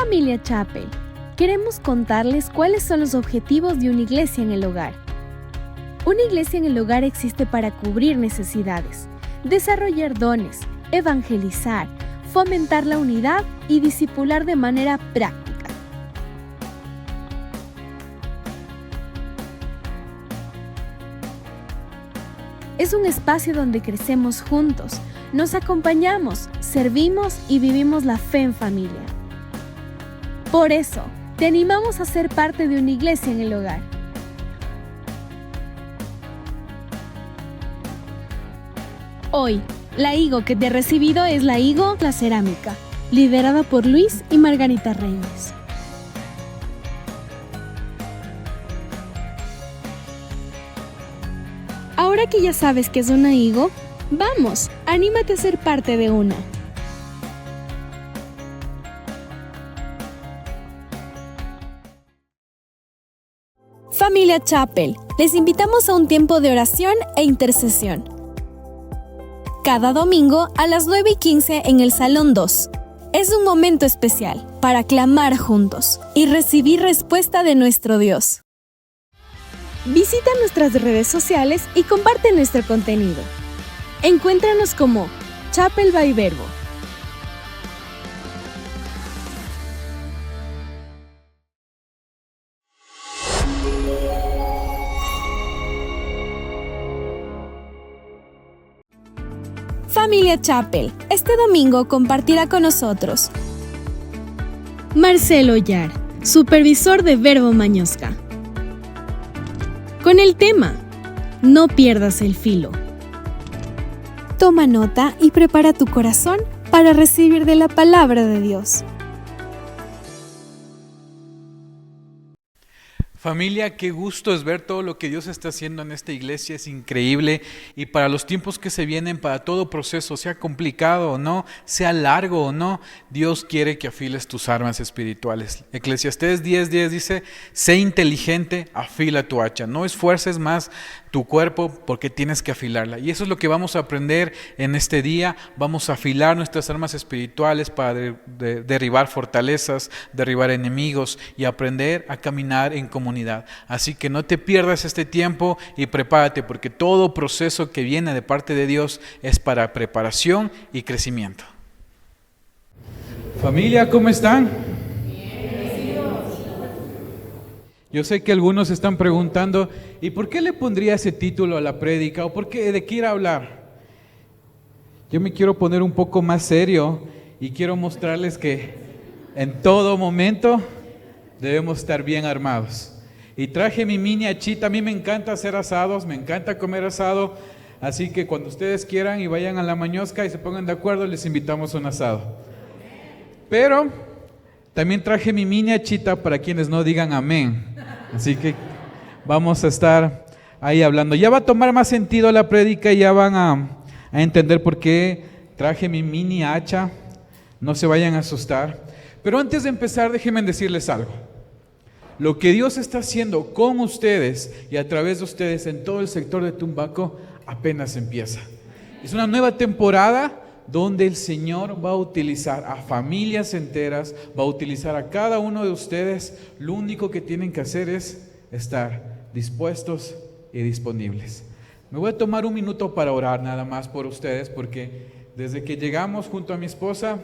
Familia Chapel, queremos contarles cuáles son los objetivos de una iglesia en el hogar. Una iglesia en el hogar existe para cubrir necesidades, desarrollar dones, evangelizar, fomentar la unidad y discipular de manera práctica. Es un espacio donde crecemos juntos, nos acompañamos, servimos y vivimos la fe en familia. Por eso, te animamos a ser parte de una iglesia en el hogar. Hoy, la higo que te he recibido es la higo La Cerámica, liderada por Luis y Margarita Reyes. Ahora que ya sabes qué es una higo, vamos, anímate a ser parte de una. Familia Chapel, les invitamos a un tiempo de oración e intercesión. Cada domingo a las 9:15 en el Salón 2. Es un momento especial para clamar juntos y recibir respuesta de nuestro Dios. Visita nuestras redes sociales y comparte nuestro contenido. Encuéntranos como Chapel by Verbo. Familia Chapel, este domingo compartirá con nosotros Marcelo Yar, supervisor de Verbo Mañosca, con el tema No pierdas el filo. Toma nota y prepara tu corazón para recibir de la palabra de Dios. Familia, qué gusto es ver todo lo que Dios está haciendo en esta iglesia, es increíble, y para los tiempos que se vienen, para todo proceso, sea complicado o no, sea largo o no, Dios quiere que afiles tus armas espirituales. Eclesiastés 10:10 dice, sé inteligente, afila tu hacha, no esfuerces más tu cuerpo porque tienes que afilarla. Y eso es lo que vamos a aprender en este día. Vamos a afilar nuestras armas espirituales para derribar fortalezas, derribar enemigos y aprender a caminar en comunidad. Así que no te pierdas este tiempo y prepárate, porque todo proceso que viene de parte de Dios es para preparación y crecimiento. Familia, ¿cómo están? Yo sé que algunos están preguntando, ¿y por qué le pondría ese título a la prédica? ¿O por qué, de qué ir a hablar? Yo me quiero poner un poco más serio y quiero mostrarles que en todo momento debemos estar bien armados. Y traje mi mini hachita, a mí me encanta hacer asados, me encanta comer asado, así que cuando ustedes quieran y vayan a la Mañosca y se pongan de acuerdo, les invitamos a un asado. Pero también traje mi mini hachita para quienes no digan amén. Así que vamos a estar ahí hablando. Ya va a tomar más sentido la prédica y ya van a entender por qué traje mi mini hacha. No se vayan a asustar. Pero antes de empezar, déjenme decirles algo. Lo que Dios está haciendo con ustedes y a través de ustedes en todo el sector de Tumbaco apenas empieza. Es una nueva temporada donde el Señor va a utilizar a familias enteras, va a utilizar a cada uno de ustedes. Lo único que tienen que hacer es estar dispuestos y disponibles. Me voy a tomar un minuto para orar nada más por ustedes, porque desde que llegamos junto a mi esposa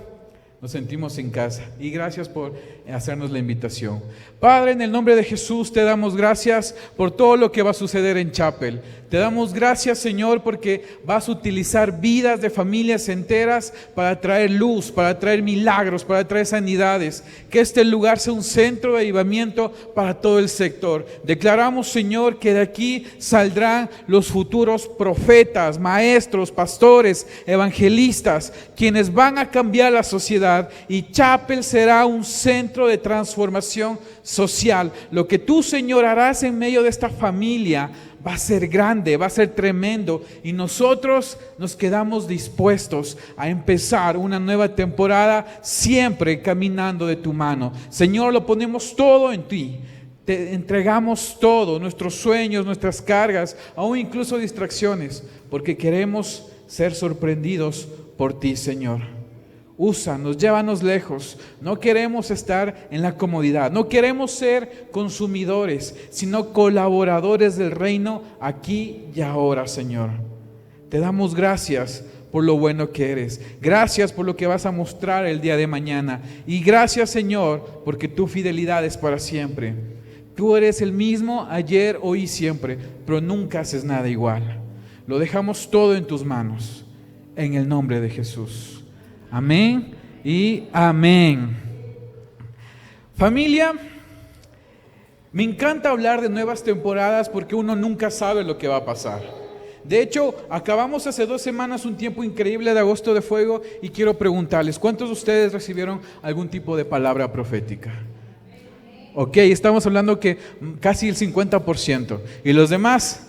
nos sentimos en casa, y gracias por hacernos la invitación. Padre, en el nombre de Jesús te damos gracias por todo lo que va a suceder en Chapel. Te damos gracias, Señor, porque vas a utilizar vidas de familias enteras para traer luz, para traer milagros, para traer sanidades. Que este lugar sea un centro de avivamiento para todo el sector. Declaramos, Señor, que de aquí saldrán los futuros profetas, maestros, pastores, evangelistas, quienes van a cambiar la sociedad, y Chapel será un centro de transformación social. Lo que tú, Señor, harás en medio de esta familia va a ser grande, va a ser tremendo, y nosotros nos quedamos dispuestos a empezar una nueva temporada siempre caminando de tu mano. Señor, lo ponemos todo en ti. Te entregamos todo, nuestros sueños, nuestras cargas, aún incluso distracciones, porque queremos ser sorprendidos por ti, Señor. Úsanos, llévanos lejos. No queremos estar en la comodidad. No queremos ser consumidores, sino colaboradores del reino aquí y ahora, Señor. Te damos gracias por lo bueno que eres. Gracias por lo que vas a mostrar el día de mañana. Y gracias, Señor, porque tu fidelidad es para siempre. Tú eres el mismo ayer, hoy y siempre, pero nunca haces nada igual. Lo dejamos todo en tus manos, en el nombre de Jesús. Amén y amén. Familia, me encanta hablar de nuevas temporadas porque uno nunca sabe lo que va a pasar. De hecho, acabamos hace 2 semanas un tiempo increíble de Agosto de Fuego y quiero preguntarles, ¿cuántos de ustedes recibieron algún tipo de palabra profética? Ok, estamos hablando que casi el 50%. ¿Y los demás?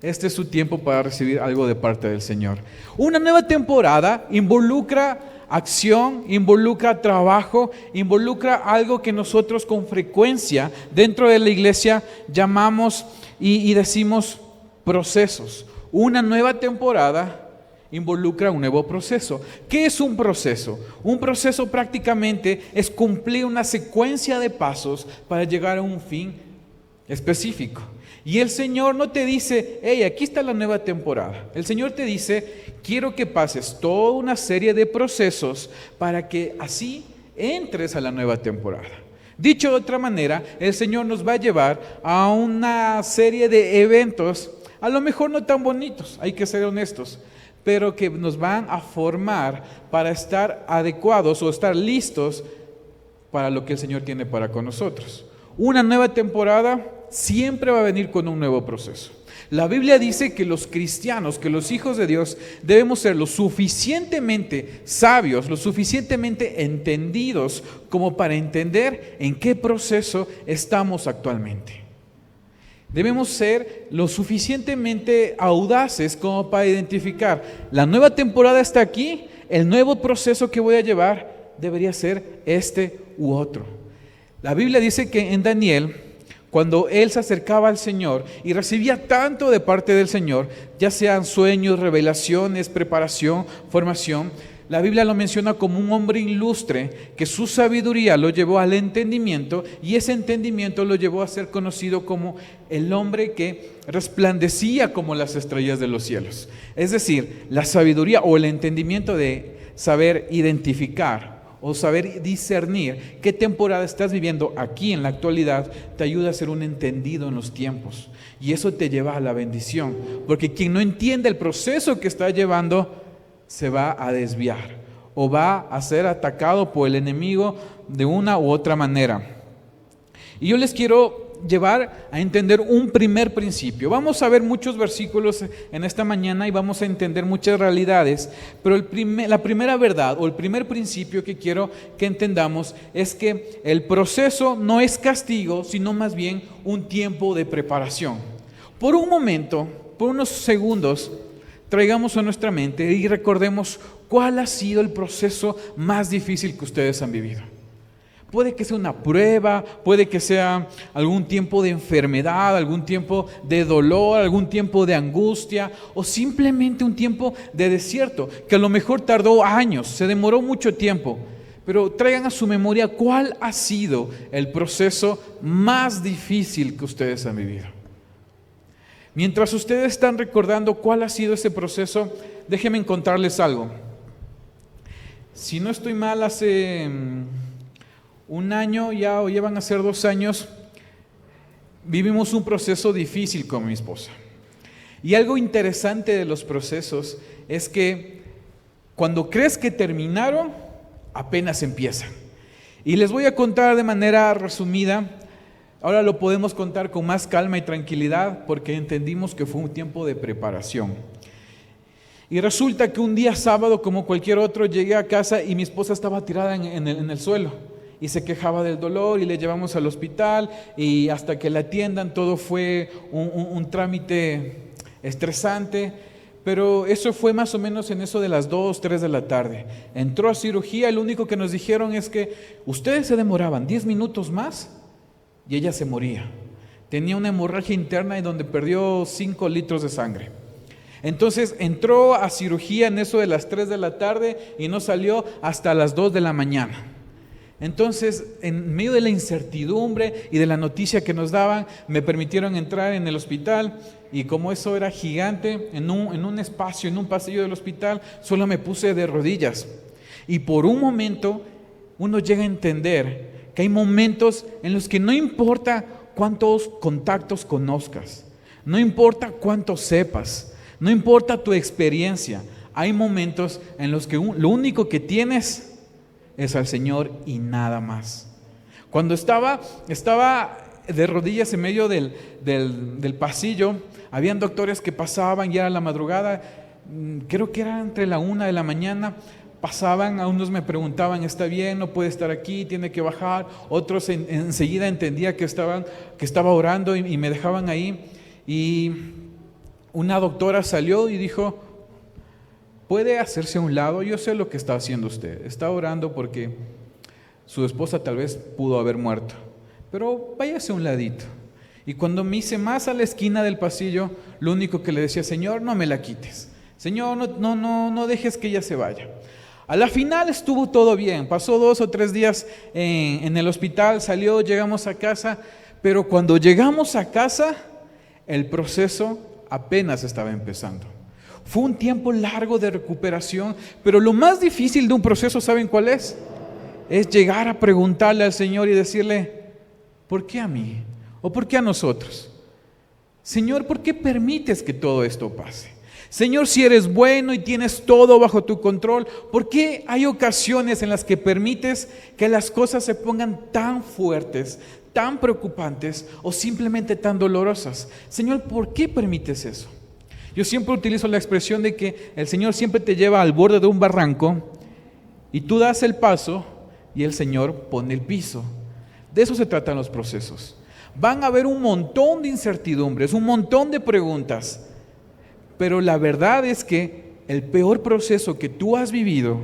Este es su tiempo para recibir algo de parte del Señor. Una nueva temporada involucra acción, involucra trabajo, involucra algo que nosotros con frecuencia dentro de la iglesia llamamos y decimos procesos. Una nueva temporada involucra un nuevo proceso. ¿Qué es un proceso? Un proceso prácticamente es cumplir una secuencia de pasos para llegar a un fin específico. Y el Señor no te dice, hey, aquí está la nueva temporada. El Señor te dice, quiero que pases toda una serie de procesos para que así entres a la nueva temporada. Dicho de otra manera, el Señor nos va a llevar a una serie de eventos, a lo mejor no tan bonitos, hay que ser honestos, pero que nos van a formar para estar adecuados o estar listos para lo que el Señor tiene para con nosotros. Una nueva temporada siempre va a venir con un nuevo proceso. La Biblia dice que los cristianos, que los hijos de Dios, debemos ser lo suficientemente sabios, lo suficientemente entendidos como para entender en qué proceso estamos actualmente. Debemos ser lo suficientemente audaces como para identificar, la nueva temporada está aquí, el nuevo proceso que voy a llevar debería ser este u otro. La Biblia dice que en Daniel, cuando él se acercaba al Señor y recibía tanto de parte del Señor, ya sean sueños, revelaciones, preparación, formación, la Biblia lo menciona como un hombre ilustre que su sabiduría lo llevó al entendimiento y ese entendimiento lo llevó a ser conocido como el hombre que resplandecía como las estrellas de los cielos. Es decir, la sabiduría o el entendimiento de saber identificar o saber discernir qué temporada estás viviendo aquí en la actualidad te ayuda a ser un entendido en los tiempos y eso te lleva a la bendición, porque quien no entiende el proceso que está llevando se va a desviar o va a ser atacado por el enemigo de una u otra manera. Y yo les quiero llevar a entender un primer principio. Vamos a ver muchos versículos en esta mañana y vamos a entender muchas realidades, pero la primera verdad o el primer principio que quiero que entendamos es que el proceso no es castigo, sino más bien un tiempo de preparación. Por un momento, por unos segundos, traigamos a nuestra mente y recordemos cuál ha sido el proceso más difícil que ustedes han vivido. Puede que sea una prueba, puede que sea algún tiempo de enfermedad, algún tiempo de dolor, algún tiempo de angustia o simplemente un tiempo de desierto que a lo mejor tardó años, se demoró mucho tiempo. Pero traigan a su memoria cuál ha sido el proceso más difícil que ustedes han vivido. Mientras ustedes están recordando cuál ha sido ese proceso, déjenme contarles algo. Si no estoy mal, hace un año ya o ya van a ser 2 años, vivimos un proceso difícil con mi esposa. Y algo interesante de los procesos es que cuando crees que terminaron, apenas empiezan. Y les voy a contar de manera resumida. Ahora lo podemos contar con más calma y tranquilidad porque entendimos que fue un tiempo de preparación. Y resulta que un día sábado, como cualquier otro, llegué a casa y mi esposa estaba tirada en el suelo y se quejaba del dolor y le llevamos al hospital y hasta que la atiendan todo fue un trámite estresante. Pero eso fue más o menos en eso de las 2, 3 de la tarde. Entró a cirugía y lo único que nos dijeron es que ustedes se demoraban 10 minutos más y ella se moría. Tenía una hemorragia interna en donde perdió 5 litros de sangre. Entonces entró a cirugía en eso de las 3 de la tarde y no salió hasta las 2 de la mañana. Entonces, en medio de la incertidumbre y de la noticia que nos daban, me permitieron entrar en el hospital, y como eso era gigante, en un espacio, en un pasillo del hospital, solo me puse de rodillas. Y por un momento uno llega a entender que hay momentos en los que no importa cuántos contactos conozcas, no importa cuánto sepas, no importa tu experiencia, hay momentos en los que lo único que tienes es al Señor y nada más. Cuando estaba de rodillas en medio del pasillo, habían doctores que pasaban, ya era la madrugada, creo que era entre la 1 de la mañana, pasaban, a unos me preguntaban, ¿está bien? ¿No puede estar aquí? ¿Tiene que bajar? Otros enseguida entendía que estaba orando y me dejaban ahí. Y una doctora salió y dijo: ¿puede hacerse a un lado? Yo sé lo que está haciendo usted. Está orando porque su esposa tal vez pudo haber muerto, pero váyase a un ladito. Y cuando me hice más a la esquina del pasillo, lo único que le decía: Señor, no me la quites. Señor, no dejes que ella se vaya. A la final estuvo todo bien. Pasó 2 o 3 días en el hospital, salió, llegamos a casa. Pero cuando llegamos a casa, el proceso apenas estaba empezando. Fue un tiempo largo de recuperación, pero lo más difícil de un proceso, ¿saben cuál es? Es llegar a preguntarle al Señor y decirle: ¿por qué a mí? ¿O por qué a nosotros? Señor, ¿por qué permites que todo esto pase? Señor, si eres bueno y tienes todo bajo tu control, ¿por qué hay ocasiones en las que permites que las cosas se pongan tan fuertes, tan preocupantes o simplemente tan dolorosas? Señor, ¿por qué permites eso? Yo siempre utilizo la expresión de que el Señor siempre te lleva al borde de un barranco y tú das el paso y el Señor pone el piso. De eso se tratan los procesos. Van a haber un montón de incertidumbres, un montón de preguntas, pero la verdad es que el peor proceso que tú has vivido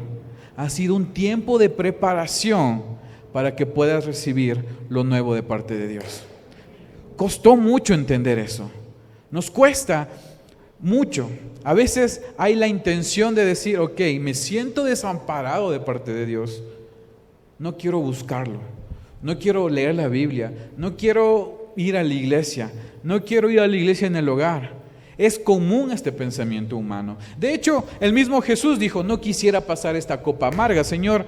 ha sido un tiempo de preparación para que puedas recibir lo nuevo de parte de Dios. Costó mucho entender eso. Nos cuesta mucho. A veces hay la intención de decir: ok, me siento desamparado de parte de Dios. No quiero buscarlo. No quiero leer la Biblia. No quiero ir a la iglesia. No quiero ir a la iglesia en el hogar. Es común este pensamiento humano. De hecho, el mismo Jesús dijo: no quisiera pasar esta copa amarga, Señor,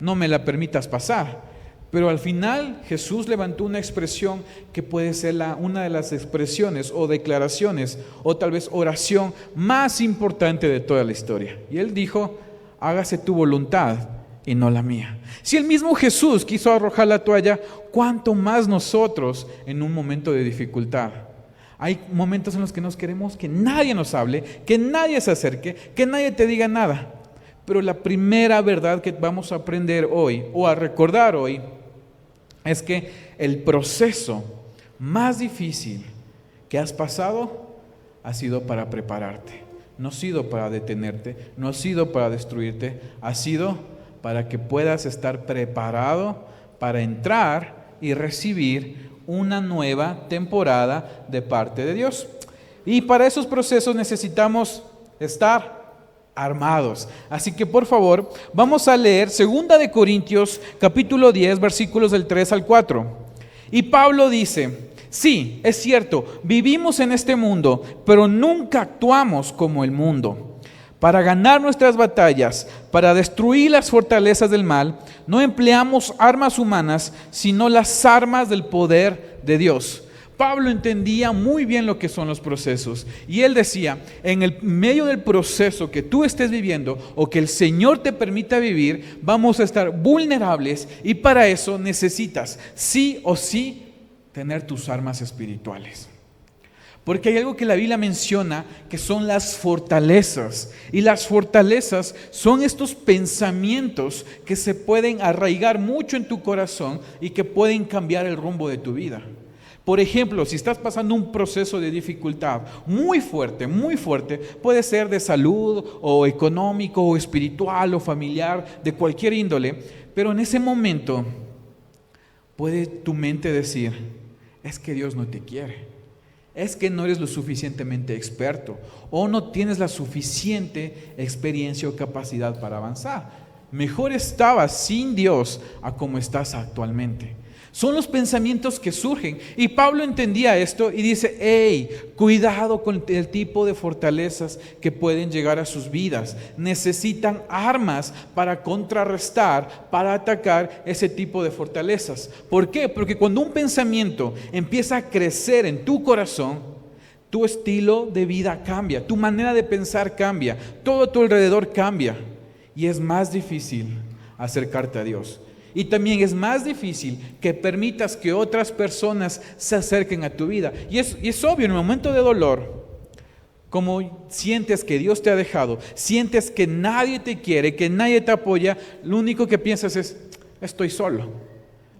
no me la permitas pasar. Pero al final Jesús levantó una expresión que puede ser una de las expresiones o declaraciones o tal vez oración más importante de toda la historia. Y Él dijo: hágase tu voluntad y no la mía. Si el mismo Jesús quiso arrojar la toalla, ¿cuánto más nosotros en un momento de dificultad? Hay momentos en los que nos queremos que nadie nos hable, que nadie se acerque, que nadie te diga nada. Pero la primera verdad que vamos a aprender hoy o a recordar hoy es que el proceso más difícil que has pasado ha sido para prepararte. No ha sido para detenerte, no ha sido para destruirte, ha sido para que puedas estar preparado para entrar y recibir una nueva temporada de parte de Dios. Y para esos procesos necesitamos estar armados. Así que por favor, vamos a leer 2 de Corintios capítulo 10, versículos del 3 al 4. Y Pablo dice: sí, es cierto, vivimos en este mundo, pero nunca actuamos como el mundo. Para ganar nuestras batallas, para destruir las fortalezas del mal, no empleamos armas humanas, sino las armas del poder de Dios. Pablo entendía muy bien lo que son los procesos. Y él decía: en el medio del proceso que tú estés viviendo o que el Señor te permita vivir, vamos a estar vulnerables, y para eso necesitas sí o sí tener tus armas espirituales. Porque hay algo que la Biblia menciona, que son las fortalezas. Y las fortalezas son estos pensamientos que se pueden arraigar mucho en tu corazón y que pueden cambiar el rumbo de tu vida. Por ejemplo, si estás pasando un proceso de dificultad muy fuerte, puede ser de salud o económico o espiritual o familiar, de cualquier índole, pero en ese momento puede tu mente decir: es que Dios no te quiere. es que no eres lo suficientemente experto o no tienes la suficiente experiencia o capacidad para avanzar. Mejor estabas sin Dios a como estás actualmente. Son los pensamientos que surgen. Y Pablo entendía esto y dice, hey, cuidado con el tipo de fortalezas que pueden llegar a sus vidas. Necesitan armas para contrarrestar, para atacar ese tipo de fortalezas. ¿Por qué? Porque cuando un pensamiento empieza a crecer en tu corazón, tu estilo de vida cambia, tu manera de pensar cambia, todo a tu alrededor cambia. Y es más difícil acercarte a Dios. Y también es más difícil que permitas que otras personas se acerquen a tu vida. Y es obvio, en el momento de dolor, como sientes que Dios te ha dejado, sientes que nadie te quiere, que nadie te apoya, lo único que piensas es, estoy solo.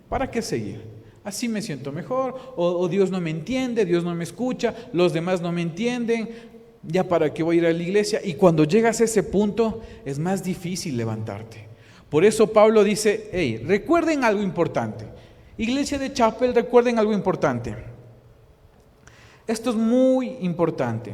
¿Para qué seguir? Así me siento mejor, o Dios no me entiende, Dios no me escucha, los demás no me entienden, ya para qué voy a ir a la iglesia. Y cuando llegas a ese punto, es más difícil levantarte. Por eso Pablo dice, hey, recuerden algo importante. Iglesia de Chapel, recuerden algo importante. Esto es muy importante.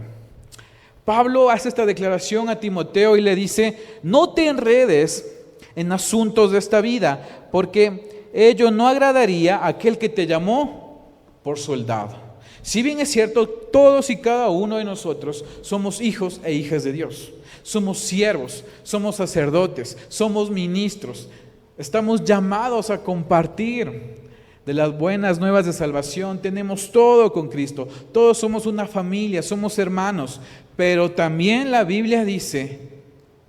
Pablo hace esta declaración a Timoteo y le dice, no te enredes en asuntos de esta vida, porque ello no agradaría a aquel que te llamó por soldado. Si bien es cierto, todos y cada uno de nosotros somos hijos e hijas de Dios. Somos siervos, somos sacerdotes, somos ministros. Estamos llamados a compartir de las buenas nuevas de salvación. Tenemos todo con Cristo. Todos somos una familia, somos hermanos. Pero también la Biblia dice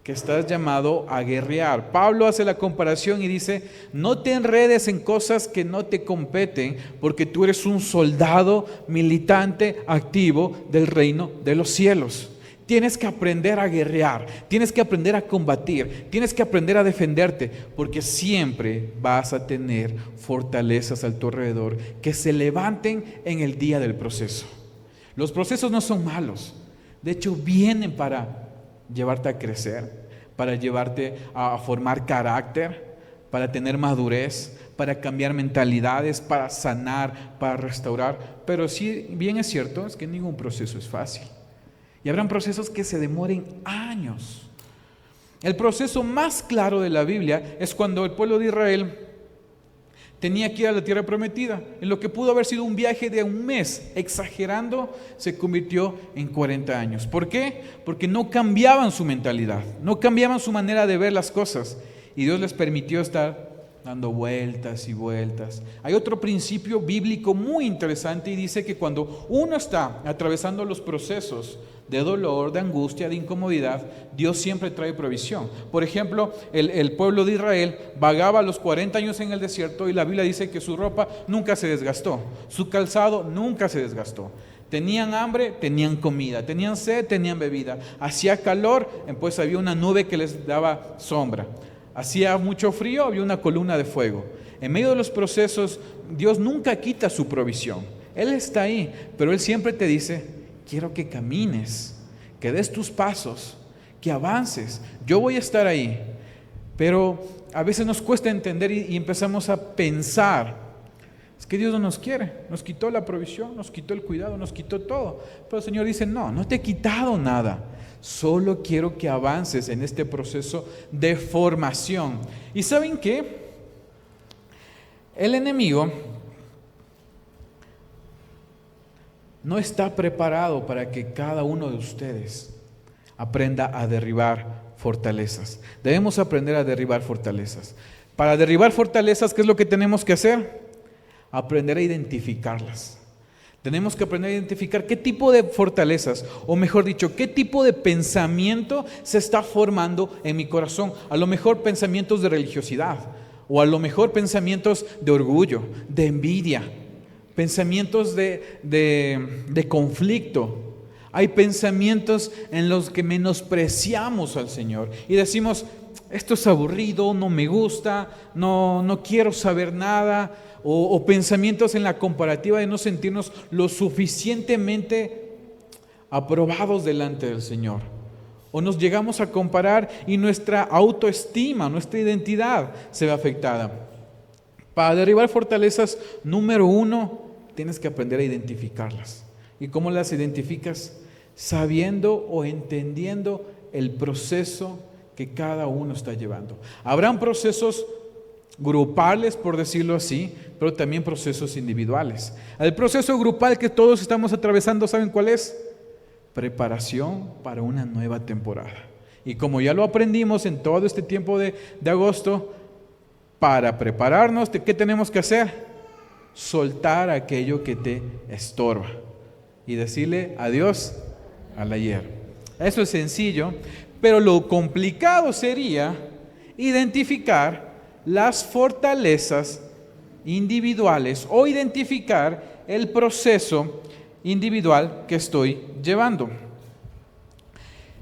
que estás llamado a guerrear. Pablo hace la comparación y dice, no te enredes en cosas que no te competen, porque tú eres un soldado militante activo del reino de los cielos. Tienes que aprender a guerrear, tienes que aprender a combatir, tienes que aprender a defenderte, porque siempre vas a tener fortalezas a tu alrededor que se levanten en el día del proceso. Los procesos no son malos, de hecho vienen para llevarte a crecer, para llevarte a formar carácter, para tener madurez, para cambiar mentalidades, para sanar, para restaurar. Pero sí, bien es cierto, es que ningún proceso es fácil. Y habrán procesos que se demoren años. El proceso más claro de la Biblia es cuando el pueblo de Israel tenía que ir a la tierra prometida. En lo que pudo haber sido un viaje de un mes, exagerando, se convirtió en 40 años. ¿Por qué? Porque no cambiaban su mentalidad, no cambiaban su manera de ver las cosas. Y Dios les permitió estar dando vueltas y vueltas. Hay otro principio bíblico muy interesante y dice que cuando uno está atravesando los procesos de dolor, de angustia, de incomodidad, Dios siempre trae provisión. Por ejemplo, el pueblo de Israel vagaba los 40 años en el desierto y la Biblia dice que su ropa nunca se desgastó, su calzado nunca se desgastó. Tenían hambre, tenían comida, tenían sed, tenían bebida. Hacía calor, pues había una nube que les daba sombra. Hacía mucho frío, había una columna de fuego. En medio de los procesos, Dios nunca quita su provisión. Él está ahí, pero Él siempre te dice, quiero que camines, que des tus pasos, que avances. Yo voy a estar ahí. Pero a veces nos cuesta entender y empezamos a pensar, es que Dios no nos quiere, nos quitó la provisión, nos quitó el cuidado, nos quitó todo. Pero el Señor dice, no te he quitado nada. Solo quiero que avances en este proceso de formación. ¿Y saben qué? El enemigo no está preparado para que cada uno de ustedes aprenda a derribar fortalezas. Debemos aprender a derribar fortalezas. Para derribar fortalezas, ¿qué es lo que tenemos que hacer? Aprender a identificarlas. Tenemos que aprender a identificar qué tipo de fortalezas, o mejor dicho, qué tipo de pensamiento se está formando en mi corazón. A lo mejor pensamientos de religiosidad, o a lo mejor pensamientos de orgullo, de envidia, pensamientos de conflicto. Hay pensamientos en los que menospreciamos al Señor y decimos, esto es aburrido, no me gusta, no quiero saber nada. O pensamientos en la comparativa de no sentirnos lo suficientemente aprobados delante del Señor. O nos llegamos a comparar y nuestra autoestima, nuestra identidad se ve afectada. Para derribar fortalezas, número 1, tienes que aprender a identificarlas. ¿Y cómo las identificas? Sabiendo o entendiendo el proceso que cada uno está llevando. Habrán procesos grupales, por decirlo así, pero también procesos individuales. El proceso grupal que todos estamos atravesando, ¿saben cuál es? Preparación para una nueva temporada. Y como ya lo aprendimos en todo este tiempo de agosto, para prepararnos, ¿qué tenemos que hacer? Soltar aquello que te estorba y decirle adiós al ayer. Eso es sencillo, pero lo complicado sería identificar las fortalezas individuales o identificar el proceso individual que estoy llevando.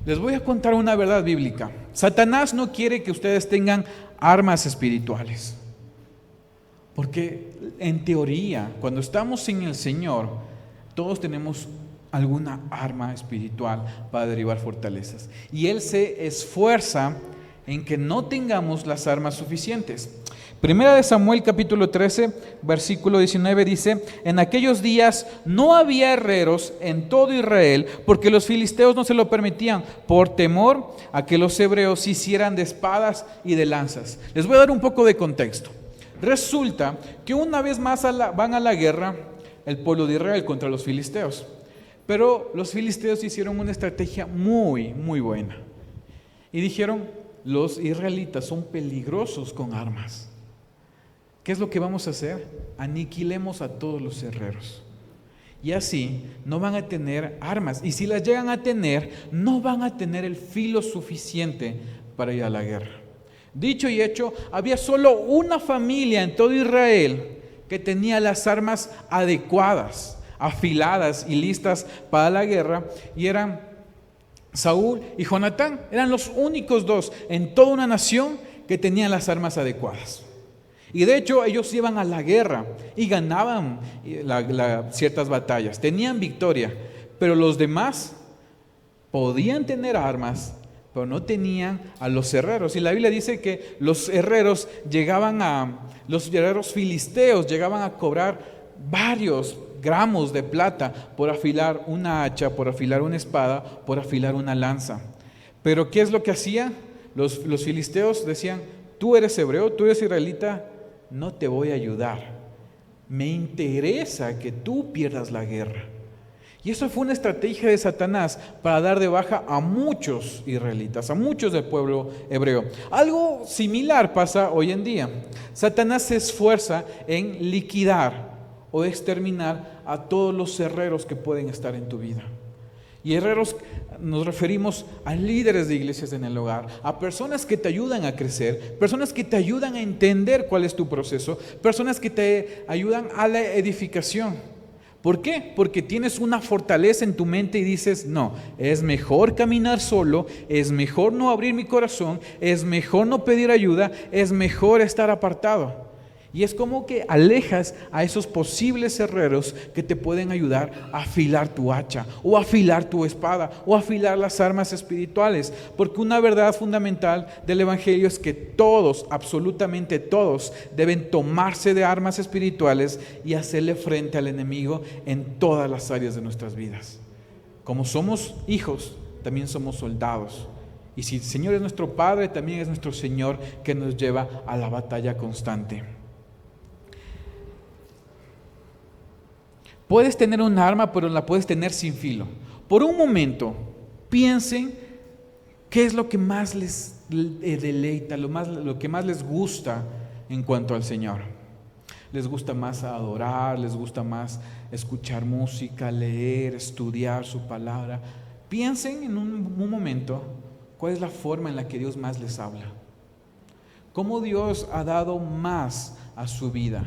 Les voy a contar una verdad bíblica. Satanás no quiere que ustedes tengan armas espirituales, porque en teoría, cuando estamos en el Señor, todos tenemos alguna arma espiritual para derribar fortalezas. Y Él se esfuerza en que no tengamos las armas suficientes. Primera de Samuel capítulo 13, versículo 19 dice: en aquellos días no había herreros en todo Israel, porque los filisteos no se lo permitían, por temor a que los hebreos se hicieran de espadas y de lanzas. Les voy a dar un poco de contexto. Resulta que una vez más van a la guerra el pueblo de Israel contra los filisteos. Pero los filisteos hicieron una estrategia muy, muy buena. Y dijeron: los israelitas son peligrosos con armas. ¿Qué es lo que vamos a hacer? Aniquilemos a todos los herreros. Y así no van a tener armas. Y si las llegan a tener, no van a tener el filo suficiente para ir a la guerra. Dicho y hecho, había solo una familia en todo Israel que tenía las armas adecuadas, afiladas y listas para la guerra, y eran Saúl y Jonatán. Eran los únicos dos en toda una nación que tenían las armas adecuadas. Y de hecho ellos iban a la guerra y ganaban ciertas batallas, tenían victoria, pero los demás podían tener armas, pero no tenían a los herreros. Y la Biblia dice que los herreros filisteos llegaban a cobrar varios gramos de plata por afilar una hacha, por afilar una espada, por afilar una lanza. Pero ¿qué es lo que hacía? Los filisteos decían: tú eres hebreo, tú eres israelita, no te voy a ayudar. Me interesa que tú pierdas la guerra. Y eso fue una estrategia de Satanás para dar de baja a muchos israelitas, a muchos del pueblo hebreo. Algo similar pasa hoy en día. Satanás se esfuerza en liquidar o exterminar a todos los herreros que pueden estar en tu vida. Y herreros nos referimos a líderes de iglesias en el hogar, a personas que te ayudan a crecer, personas que te ayudan a entender cuál es tu proceso, personas que te ayudan a la edificación. ¿Por qué? Porque tienes una fortaleza en tu mente y dices: no, es mejor caminar solo, es mejor no abrir mi corazón, es mejor no pedir ayuda, es mejor estar apartado. Y es como que alejas a esos posibles herreros que te pueden ayudar a afilar tu hacha, o afilar tu espada, o afilar las armas espirituales. Porque una verdad fundamental del Evangelio es que todos, absolutamente todos, deben tomarse de armas espirituales y hacerle frente al enemigo en todas las áreas de nuestras vidas. Como somos hijos, también somos soldados. Y si el Señor es nuestro Padre, también es nuestro Señor que nos lleva a la batalla constante. Puedes tener un arma, pero la puedes tener sin filo. Por un momento, piensen qué es lo que más les deleita, lo que más les gusta en cuanto al Señor. Les gusta más adorar, les gusta más escuchar música, leer, estudiar su palabra. Piensen en un momento cuál es la forma en la que Dios más les habla. ¿Cómo Dios ha dado más a su vida?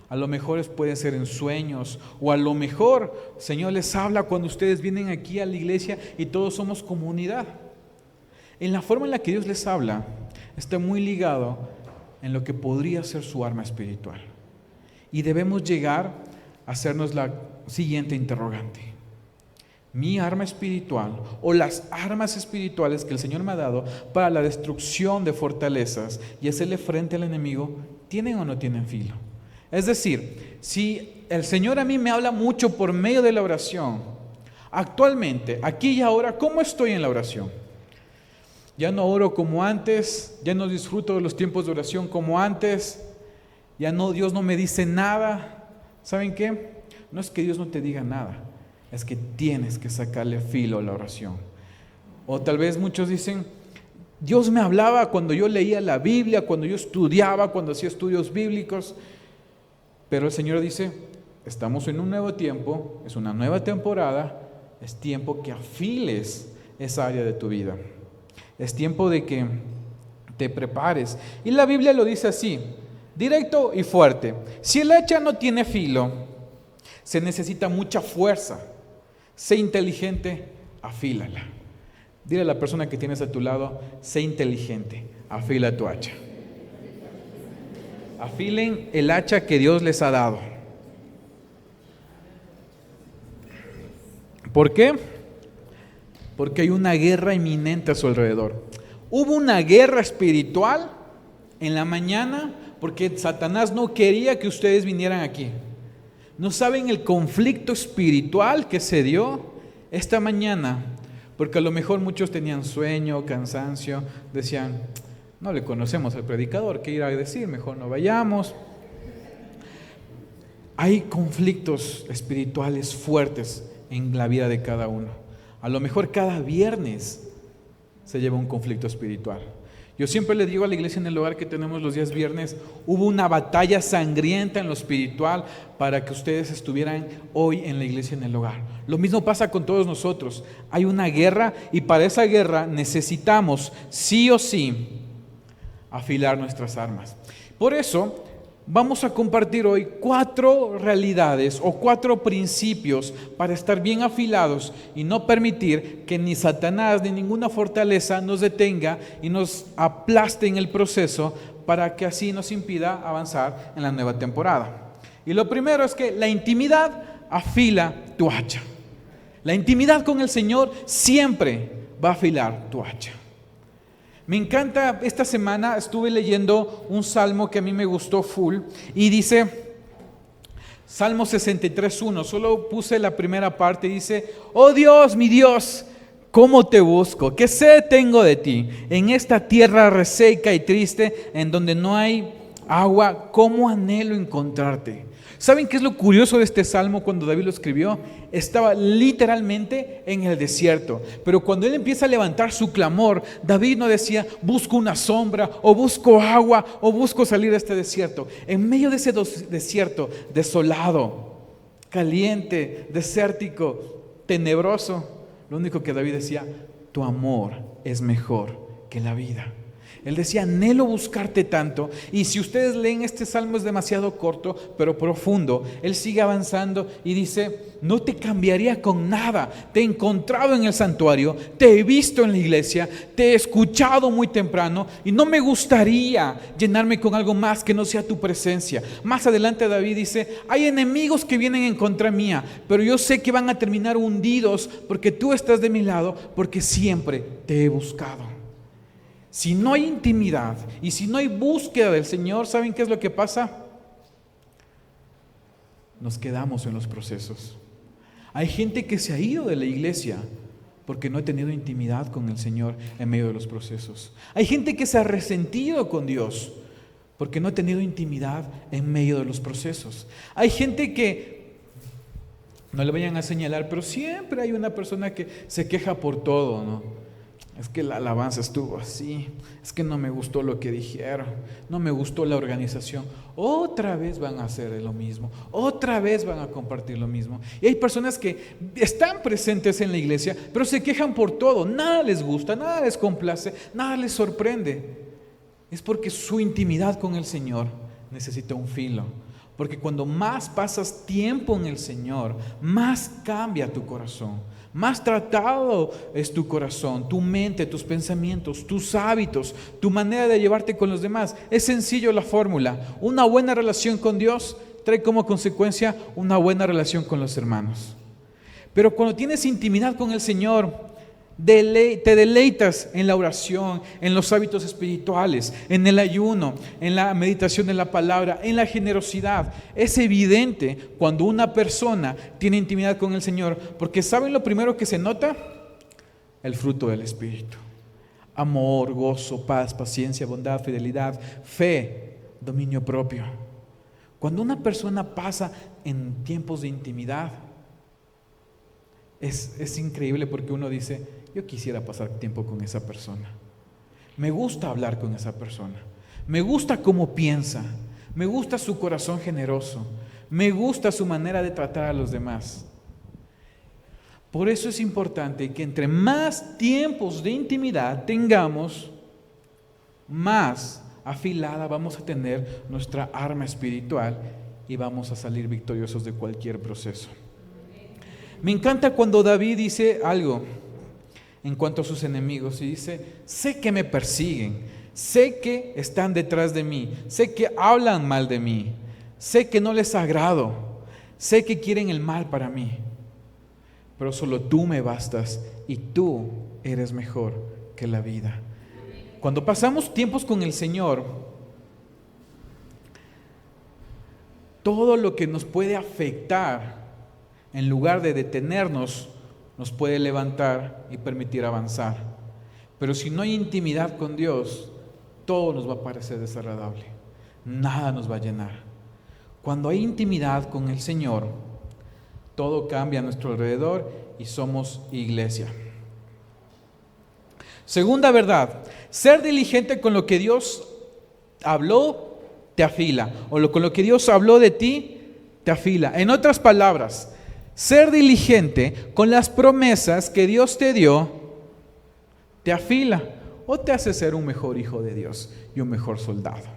A lo mejor puede ser en sueños, o a lo mejor Señor les habla cuando ustedes vienen aquí a la iglesia y todos somos comunidad. En la forma en la que Dios les habla está muy ligado en lo que podría ser su arma espiritual. Y debemos llegar a hacernos la siguiente interrogante: mi arma espiritual, o las armas espirituales que el Señor me ha dado para la destrucción de fortalezas y hacerle frente al enemigo, ¿tienen o no tienen filo? Es decir, si el Señor a mí me habla mucho por medio de la oración. Actualmente, aquí y ahora, ¿cómo estoy en la oración? Ya no oro como antes, ya no disfruto de los tiempos de oración como antes, Dios no me dice nada. ¿Saben qué? No es que Dios no te diga nada, es que tienes que sacarle filo a la oración. O tal vez muchos dicen, Dios me hablaba cuando yo leía la Biblia, cuando yo estudiaba, cuando hacía estudios bíblicos, pero el Señor dice, estamos en un nuevo tiempo, es una nueva temporada, es tiempo que afiles esa área de tu vida, es tiempo de que te prepares. Y la Biblia lo dice así, directo y fuerte: si el hacha no tiene filo, se necesita mucha fuerza. Sé inteligente, afílala. Dile a la persona que tienes a tu lado, sé inteligente, afila tu hacha. Afilen el hacha que Dios les ha dado. ¿Por qué? Porque hay una guerra inminente a su alrededor. Hubo una guerra espiritual en la mañana porque Satanás no quería que ustedes vinieran aquí. ¿No saben el conflicto espiritual que se dio esta mañana? Porque a lo mejor muchos tenían sueño, cansancio, decían, no le conocemos al predicador, ¿qué irá a decir? Mejor no vayamos. Hay conflictos espirituales fuertes en la vida de cada uno. A lo mejor cada viernes se lleva un conflicto espiritual. Yo siempre le digo a la iglesia en el hogar que tenemos los días viernes, hubo una batalla sangrienta en lo espiritual para que ustedes estuvieran hoy en la iglesia en el hogar. Lo mismo pasa con todos nosotros. Hay una guerra y para esa guerra necesitamos sí o sí afilar nuestras armas. Por eso vamos a compartir hoy 4 realidades o 4 principios para estar bien afilados y no permitir que ni Satanás ni ninguna fortaleza nos detenga y nos aplaste en el proceso para que así nos impida avanzar en la nueva temporada. Y lo primero es que la intimidad afila tu hacha. La intimidad con el Señor siempre va a afilar tu hacha. Me encanta, esta semana estuve leyendo un salmo que a mí me gustó full y dice, Salmo 63:1, solo puse la primera parte, dice, oh Dios, mi Dios, ¿cómo te busco? ¿Qué sed tengo de ti? En esta tierra reseca y triste, en donde no hay agua, ¿cómo anhelo encontrarte? ¿Saben qué es lo curioso de este salmo cuando David lo escribió? Estaba literalmente en el desierto, pero cuando él empieza a levantar su clamor, David no decía, busco una sombra, o busco agua, o busco salir de este desierto. En medio de ese desierto desolado, caliente, desértico, tenebroso, lo único que David decía, tu amor es mejor que la vida. Él decía, anhelo buscarte tanto. Y si ustedes leen este salmo es demasiado corto, pero profundo. Él sigue avanzando y dice, no te cambiaría con nada. Te he encontrado en el santuario, te he visto en la iglesia, te he escuchado muy temprano y no me gustaría llenarme con algo más que no sea tu presencia. Más adelante David dice, hay enemigos que vienen en contra mía, pero yo sé que van a terminar hundidos porque tú estás de mi lado, porque siempre te he buscado. Si no hay intimidad y si no hay búsqueda del Señor, ¿saben qué es lo que pasa? Nos quedamos en los procesos. Hay gente que se ha ido de la iglesia porque no ha tenido intimidad con el Señor en medio de los procesos. Hay gente que se ha resentido con Dios porque no ha tenido intimidad en medio de los procesos. Hay gente que, no le vayan a señalar, pero siempre hay una persona que se queja por todo, ¿no? Es que la alabanza estuvo así, es que no me gustó lo que dijeron, no me gustó la organización. Otra vez van a hacer lo mismo, otra vez van a compartir lo mismo. Y hay personas que están presentes en la iglesia, pero se quejan por todo, nada les gusta, nada les complace, nada les sorprende. Es porque su intimidad con el Señor necesita un filo. Porque cuando más pasas tiempo en el Señor, más cambia tu corazón. Más tratado es tu corazón, tu mente, tus pensamientos, tus hábitos, tu manera de llevarte con los demás. Es sencillo la fórmula. Una buena relación con Dios trae como consecuencia una buena relación con los hermanos. Pero cuando tienes intimidad con el Señor, Te deleitas en la oración, en los hábitos espirituales, en el ayuno, en la meditación de la palabra, en la generosidad. Es evidente cuando una persona tiene intimidad con el Señor, porque ¿saben lo primero que se nota? El fruto del Espíritu. Amor, gozo, paz, paciencia, bondad, fidelidad, fe, dominio propio. Cuando una persona pasa en tiempos de intimidad, es increíble porque uno dice, yo quisiera pasar tiempo con esa persona. Me gusta hablar con esa persona. Me gusta cómo piensa. Me gusta su corazón generoso. Me gusta su manera de tratar a los demás. Por eso es importante que entre más tiempos de intimidad tengamos, más afilada vamos a tener nuestra arma espiritual y vamos a salir victoriosos de cualquier proceso. Me encanta cuando David dice algo en cuanto a sus enemigos y dice, sé que me persiguen, sé que están detrás de mí, sé que hablan mal de mí, sé que no les agrado, sé que quieren el mal para mí, pero solo tú me bastas y tú eres mejor que la vida. Cuando pasamos tiempos con el Señor, todo lo que nos puede afectar, en lugar de detenernos, nos puede levantar y permitir avanzar. Pero si no hay intimidad con Dios, todo nos va a parecer desagradable. Nada nos va a llenar. Cuando hay intimidad con el Señor, todo cambia a nuestro alrededor y somos iglesia. Segunda verdad, ser diligente con lo que Dios habló, te afila. O con lo que Dios habló de ti, te afila. En otras palabras, ser diligente con las promesas que Dios te dio, te afila o te hace ser un mejor hijo de Dios y un mejor soldado.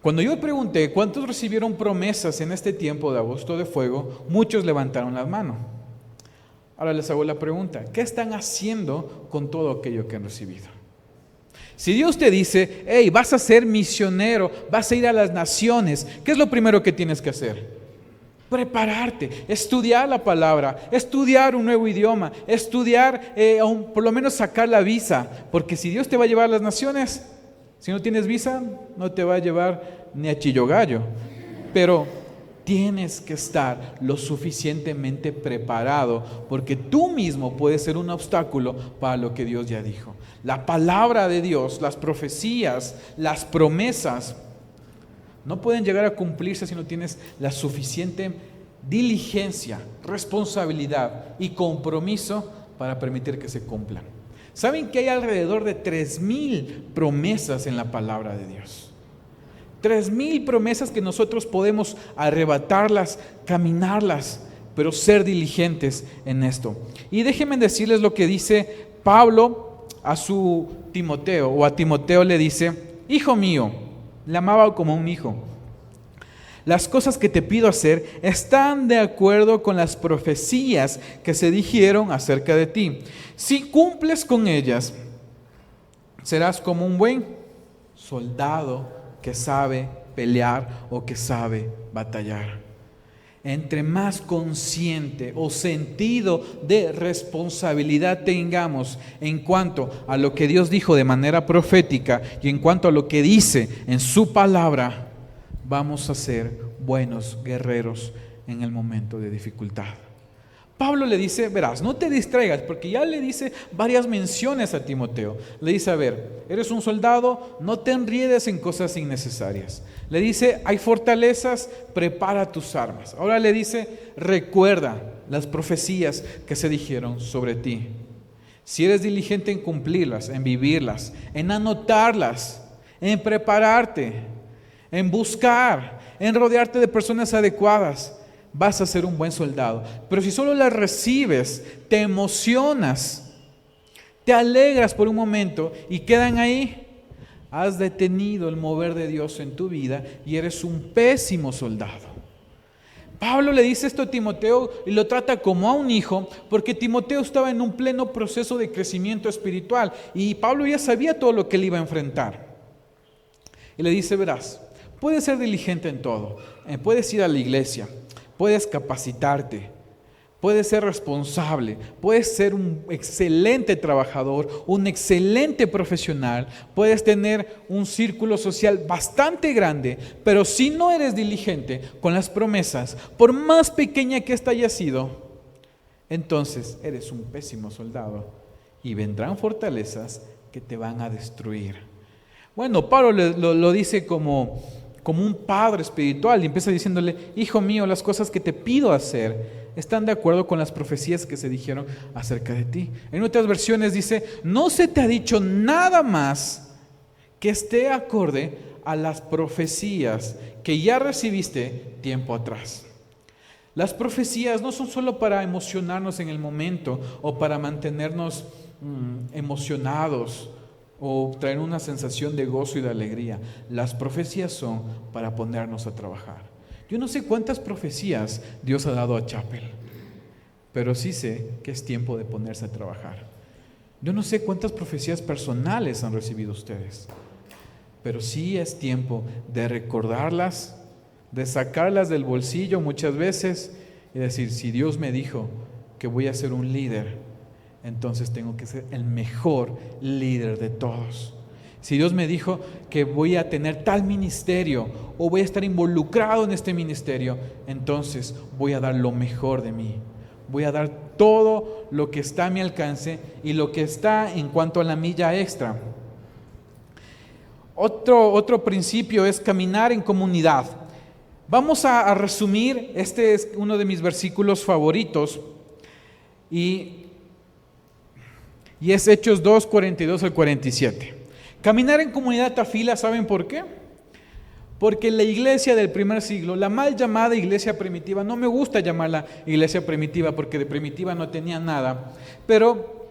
Cuando yo pregunté cuántos recibieron promesas en este tiempo de agosto de fuego, muchos levantaron la mano. Ahora les hago la pregunta, ¿qué están haciendo con todo aquello que han recibido? Si Dios te dice, hey, vas a ser misionero, vas a ir a las naciones, ¿qué es lo primero que tienes que hacer? Prepararte, estudiar la palabra, estudiar un nuevo idioma, estudiar, por lo menos sacar la visa, porque si Dios te va a llevar a las naciones, si no tienes visa, no te va a llevar ni a Chillogallo, pero tienes que estar lo suficientemente preparado, porque tú mismo puedes ser un obstáculo para lo que Dios ya dijo. La palabra de Dios, las profecías, las promesas, no pueden llegar a cumplirse si no tienes la suficiente diligencia, responsabilidad y compromiso para permitir que se cumplan. ¿Saben que hay alrededor de 3,000 promesas en la palabra de Dios? 3,000 promesas que nosotros podemos arrebatarlas, caminarlas, pero ser diligentes en esto. Y déjenme decirles lo que dice Pablo a su Timoteo, o a Timoteo le dice, hijo mío, le amaba como un hijo. Las cosas que te pido hacer están de acuerdo con las profecías que se dijeron acerca de ti. Si cumples con ellas, serás como un buen soldado que sabe pelear o que sabe batallar. Entre más consciente o sentido de responsabilidad tengamos en cuanto a lo que Dios dijo de manera profética y en cuanto a lo que dice en su palabra, vamos a ser buenos guerreros en el momento de dificultad. Pablo le dice, verás, no te distraigas, porque ya le dice varias menciones a Timoteo. Le dice, a ver, eres un soldado, no te enriedes en cosas innecesarias. Le dice, hay fortalezas, prepara tus armas. Ahora le dice, recuerda las profecías que se dijeron sobre ti. Si eres diligente en cumplirlas, en vivirlas, en anotarlas, en prepararte, en buscar, en rodearte de personas adecuadas, vas a ser un buen soldado. Pero si solo las recibes, te emocionas, te alegras por un momento y quedan ahí, has detenido el mover de Dios en tu vida y eres un pésimo soldado. Pablo le dice esto a Timoteo y lo trata como a un hijo, porque Timoteo estaba en un pleno proceso de crecimiento espiritual y Pablo ya sabía todo lo que él iba a enfrentar. Y le dice, verás, puedes ser diligente en todo, puedes ir a la iglesia, puedes capacitarte, puedes ser responsable, puedes ser un excelente trabajador, un excelente profesional, puedes tener un círculo social bastante grande, pero si no eres diligente con las promesas, por más pequeña que ésta haya sido, entonces eres un pésimo soldado y vendrán fortalezas que te van a destruir. Bueno, Pablo lo dice como un padre espiritual y empieza diciéndole: hijo mío, las cosas que te pido hacer están de acuerdo con las profecías que se dijeron acerca de ti. En otras versiones dice: no se te ha dicho nada más que esté acorde a las profecías que ya recibiste tiempo atrás. Las profecías no son solo para emocionarnos en el momento o para mantenernos emocionados o traer una sensación de gozo y de alegría. Las profecías son para ponernos a trabajar. Yo no sé cuántas profecías Dios ha dado a Chapel, pero sí sé que es tiempo de ponerse a trabajar. Yo no sé cuántas profecías personales han recibido ustedes, pero sí es tiempo de recordarlas, de sacarlas del bolsillo muchas veces y decir: si Dios me dijo que voy a ser un líder, entonces tengo que ser el mejor líder de todos. Si Dios me dijo que voy a tener tal ministerio o voy a estar involucrado en este ministerio, entonces voy a dar lo mejor de mí. Voy a dar todo lo que está a mi alcance y lo que está en cuanto a la milla extra. Otro principio es caminar en comunidad. Vamos a resumir, este es uno de mis versículos favoritos y es Hechos 2, 42 al 47. Caminar en comunidad afila, ¿saben por qué? Porque la iglesia del primer siglo, la mal llamada iglesia primitiva, no me gusta llamarla iglesia primitiva porque de primitiva no tenía nada, pero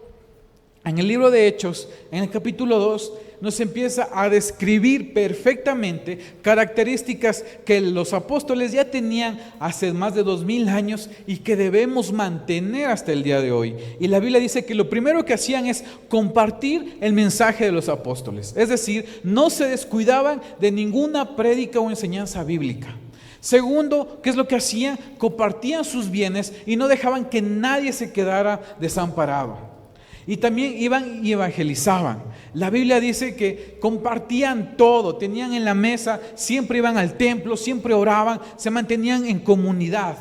en el libro de Hechos, en el capítulo 2, nos empieza a describir perfectamente características que los apóstoles ya tenían hace más de 2000 años y que debemos mantener hasta el día de hoy. Y la Biblia dice que lo primero que hacían es compartir el mensaje de los apóstoles. Es decir, no se descuidaban de ninguna prédica o enseñanza bíblica. Segundo, ¿qué es lo que hacían? Compartían sus bienes y no dejaban que nadie se quedara desamparado. Y también iban y evangelizaban. La Biblia dice que compartían todo, tenían en la mesa, siempre iban al templo, siempre oraban, se mantenían en comunidad.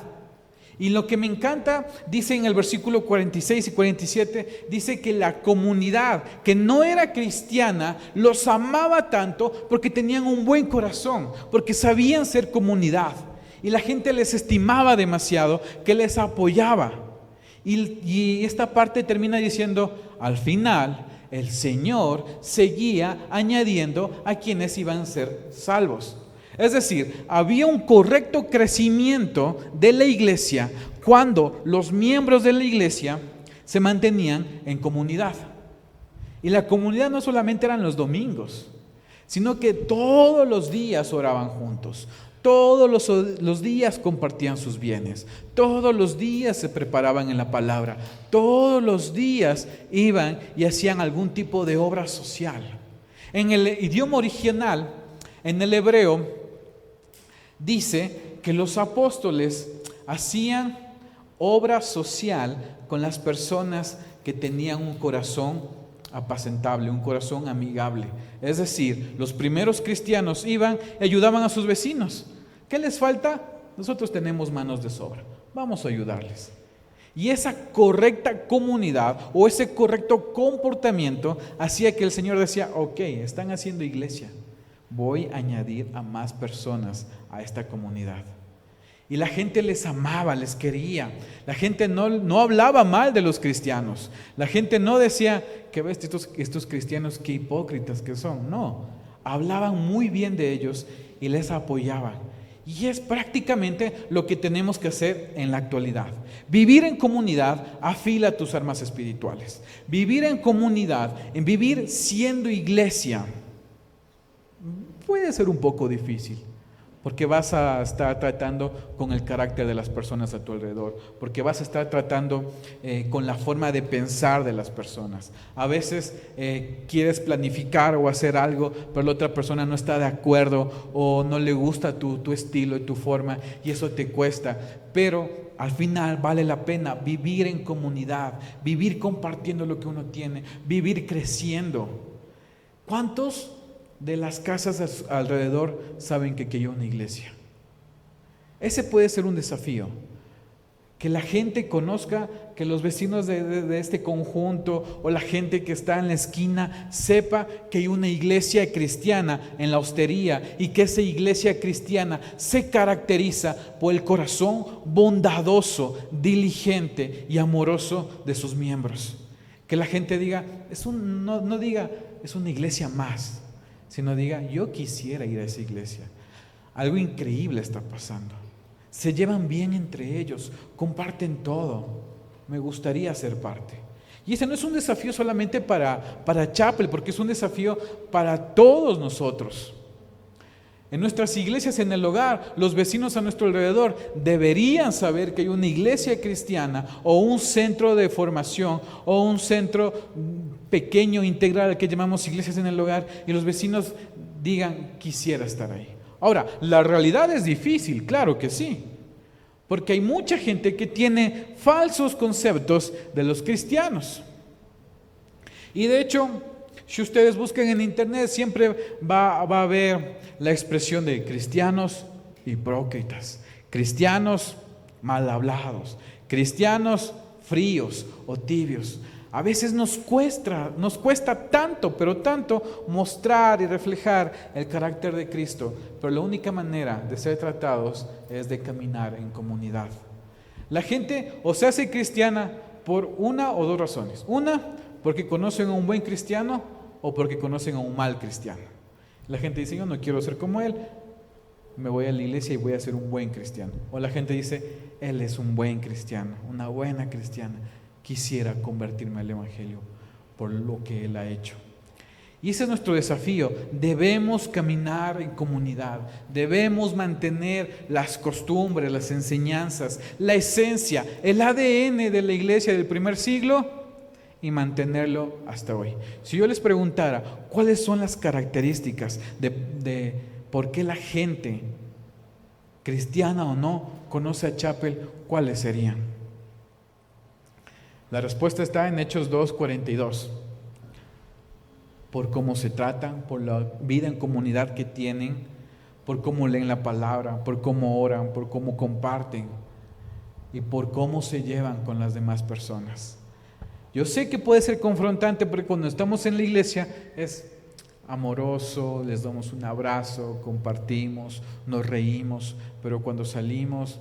Y lo que me encanta, dice en el versículo 46 y 47, dice que la comunidad que no era cristiana los amaba tanto porque tenían un buen corazón, porque sabían ser comunidad. Y la gente les estimaba demasiado, que les apoyaba. Y esta parte termina diciendo: al final el Señor seguía añadiendo a quienes iban a ser salvos. Es decir, había un correcto crecimiento de la iglesia cuando los miembros de la iglesia se mantenían en comunidad. Y la comunidad no solamente eran los domingos, sino que todos los días oraban juntos. Todos los días compartían sus bienes, todos los días se preparaban en la palabra, todos los días iban y hacían algún tipo de obra social. En el idioma original, en el hebreo, dice que los apóstoles hacían obra social con las personas que tenían un corazón apacentable, un corazón amigable. Es decir, los primeros cristianos iban y ayudaban a sus vecinos. ¿Qué les falta? Nosotros tenemos manos de sobra, vamos a ayudarles. Y esa correcta comunidad o ese correcto comportamiento hacía que el Señor decía: ok, están haciendo iglesia, voy a añadir a más personas a esta comunidad. Y la gente les amaba, les quería. La gente no hablaba mal de los cristianos. La gente no decía: ¿qué ves estos cristianos, qué hipócritas que son? No, hablaban muy bien de ellos y les apoyaban. Y es prácticamente lo que tenemos que hacer en la actualidad. Vivir en comunidad afila tus armas espirituales. Vivir en comunidad, en vivir siendo iglesia, puede ser un poco difícil, porque vas a estar tratando con el carácter de las personas a tu alrededor, porque vas a estar tratando con la forma de pensar de las personas. A veces quieres planificar o hacer algo, pero la otra persona no está de acuerdo o no le gusta tu estilo y tu forma, y eso te cuesta. Pero al final vale la pena vivir en comunidad, vivir compartiendo lo que uno tiene, vivir creciendo. ¿Cuántos de las casas alrededor saben que hay una iglesia? Ese puede ser un desafío. Que la gente conozca, que los vecinos de este conjunto o la gente que está en la esquina sepa que hay una iglesia cristiana en la hostería y que esa iglesia cristiana se caracteriza por el corazón bondadoso, diligente y amoroso de sus miembros. Que la gente diga, no diga es una iglesia más, sino diga yo quisiera ir a esa iglesia. Algo increíble está pasando. Se llevan bien entre ellos, comparten todo. Me gustaría ser parte. Y ese no es un desafío solamente para Chapel, porque es un desafío para todos nosotros. En nuestras iglesias, en el hogar, los vecinos a nuestro alrededor deberían saber que hay una iglesia cristiana o un centro de formación o un centro pequeño, integral, que llamamos iglesias en el hogar, y los vecinos digan, quisiera estar ahí. Ahora, la realidad es difícil, claro que sí, porque hay mucha gente que tiene falsos conceptos de los cristianos. Y de hecho, si ustedes buscan en internet, siempre va a haber la expresión de cristianos hipócritas, cristianos mal hablados, cristianos fríos o tibios. A veces nos cuesta tanto, pero tanto mostrar y reflejar el carácter de Cristo. Pero la única manera de ser tratados es de caminar en comunidad. La gente o se hace cristiana por una o dos razones. Una, porque conocen a un buen cristiano o porque conocen a un mal cristiano. La gente dice, yo no quiero ser como él, me voy a la iglesia y voy a ser un buen cristiano. O la gente dice, él es un buen cristiano, una buena cristiana. Quisiera convertirme al Evangelio por lo que Él ha hecho. Y ese es nuestro desafío. Debemos caminar en comunidad. Debemos mantener las costumbres, las enseñanzas, la esencia, el ADN de la iglesia del primer siglo y mantenerlo hasta hoy. Si yo les preguntara cuáles son las características de por qué la gente, cristiana o no, conoce a Chapel, ¿cuáles serían? La respuesta está en Hechos 2:42. Por cómo se tratan, por la vida en comunidad que tienen, por cómo leen la palabra, por cómo oran, por cómo comparten y por cómo se llevan con las demás personas. Yo sé que puede ser confrontante porque cuando estamos en la iglesia es amoroso, les damos un abrazo, compartimos, nos reímos, pero cuando salimos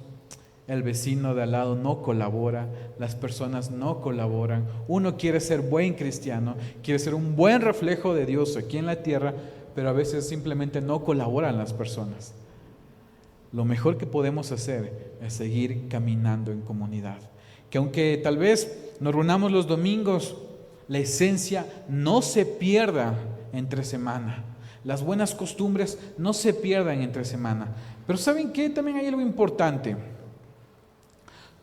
el vecino de al lado no colabora, las personas no colaboran. Uno quiere ser buen cristiano, quiere ser un buen reflejo de Dios aquí en la tierra, pero a veces simplemente no colaboran las personas. Lo mejor que podemos hacer es seguir caminando en comunidad. Que aunque tal vez nos reunamos los domingos, la esencia no se pierda entre semana. Las buenas costumbres no se pierdan entre semana. Pero ¿saben qué? También hay algo importante.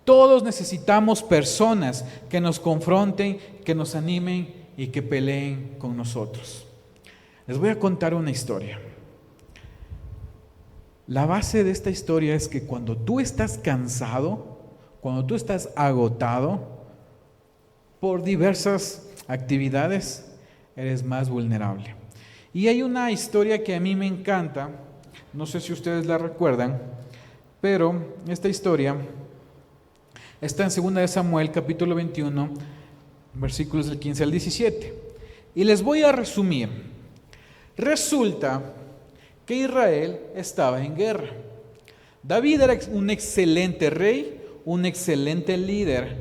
Todos necesitamos personas que nos confronten, que nos animen y que peleen con nosotros. Les voy a contar una historia. La base de esta historia es que cuando tú estás cansado, cuando tú estás agotado por diversas actividades, eres más vulnerable. Y hay una historia que a mí me encanta, no sé si ustedes la recuerdan, pero esta historia está en 2 de Samuel, capítulo 21, versículos del 15 al 17. Y les voy a resumir. Resulta que Israel estaba en guerra. David era un excelente rey, un excelente líder,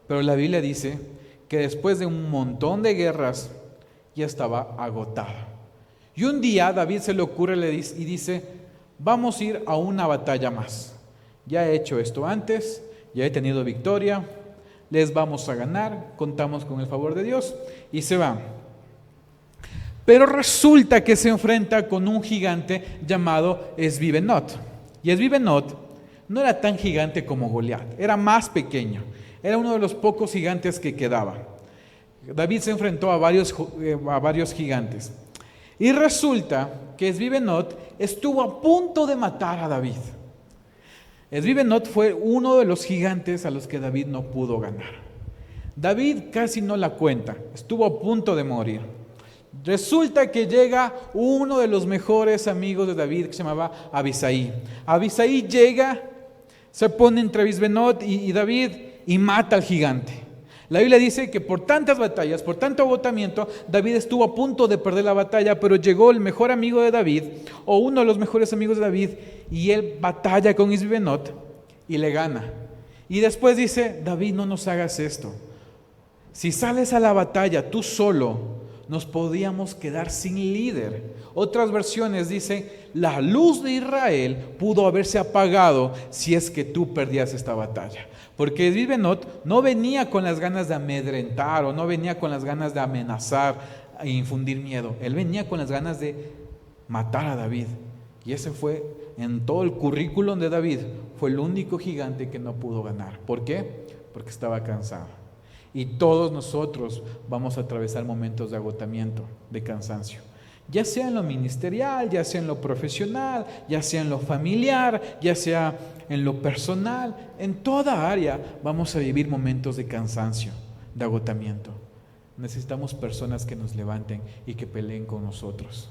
pero la Biblia dice que después de un montón de guerras ya estaba agotado. Y un día David se le ocurre y dice, vamos a ir a una batalla más. Ya he hecho esto antes, ya he tenido victoria, les vamos a ganar, contamos con el favor de Dios, y se va. Pero resulta que se enfrenta con un gigante llamado Esbi-Benot. Y Esbi-Benot no era tan gigante como Goliat, era más pequeño, era uno de los pocos gigantes que quedaban. David se enfrentó a varios gigantes. Y resulta que Esbi-Benot estuvo a punto de matar a David. Esbi-Benot fue uno de los gigantes a los que David no pudo ganar. David casi no la cuenta, estuvo a punto de morir. Resulta que llega uno de los mejores amigos de David que se llamaba Abisai. Abisai llega, se pone entre Esbi-Benot y David y mata al gigante. La Biblia dice que por tantas batallas, por tanto agotamiento, David estuvo a punto de perder la batalla, pero llegó el mejor amigo de David, o uno de los mejores amigos de David, y él batalla con Esbi-Benot y le gana. Y después dice: David, no nos hagas esto. Si sales a la batalla tú solo, nos podíamos quedar sin líder. Otras versiones dicen: la luz de Israel pudo haberse apagado si es que tú perdías esta batalla. Porque Esbi-Benot no venía con las ganas de amedrentar, o no venía con las ganas de amenazar e infundir miedo. Él venía con las ganas de matar a David. Y ese fue, en todo el currículum de David, fue el único gigante que no pudo ganar. ¿Por qué? Porque estaba cansado. Y todos nosotros vamos a atravesar momentos de agotamiento, de cansancio. Ya sea en lo ministerial, ya sea en lo profesional, ya sea en lo familiar, ya sea en lo personal. En toda área vamos a vivir momentos de cansancio, de agotamiento. Necesitamos personas que nos levanten y que peleen con nosotros.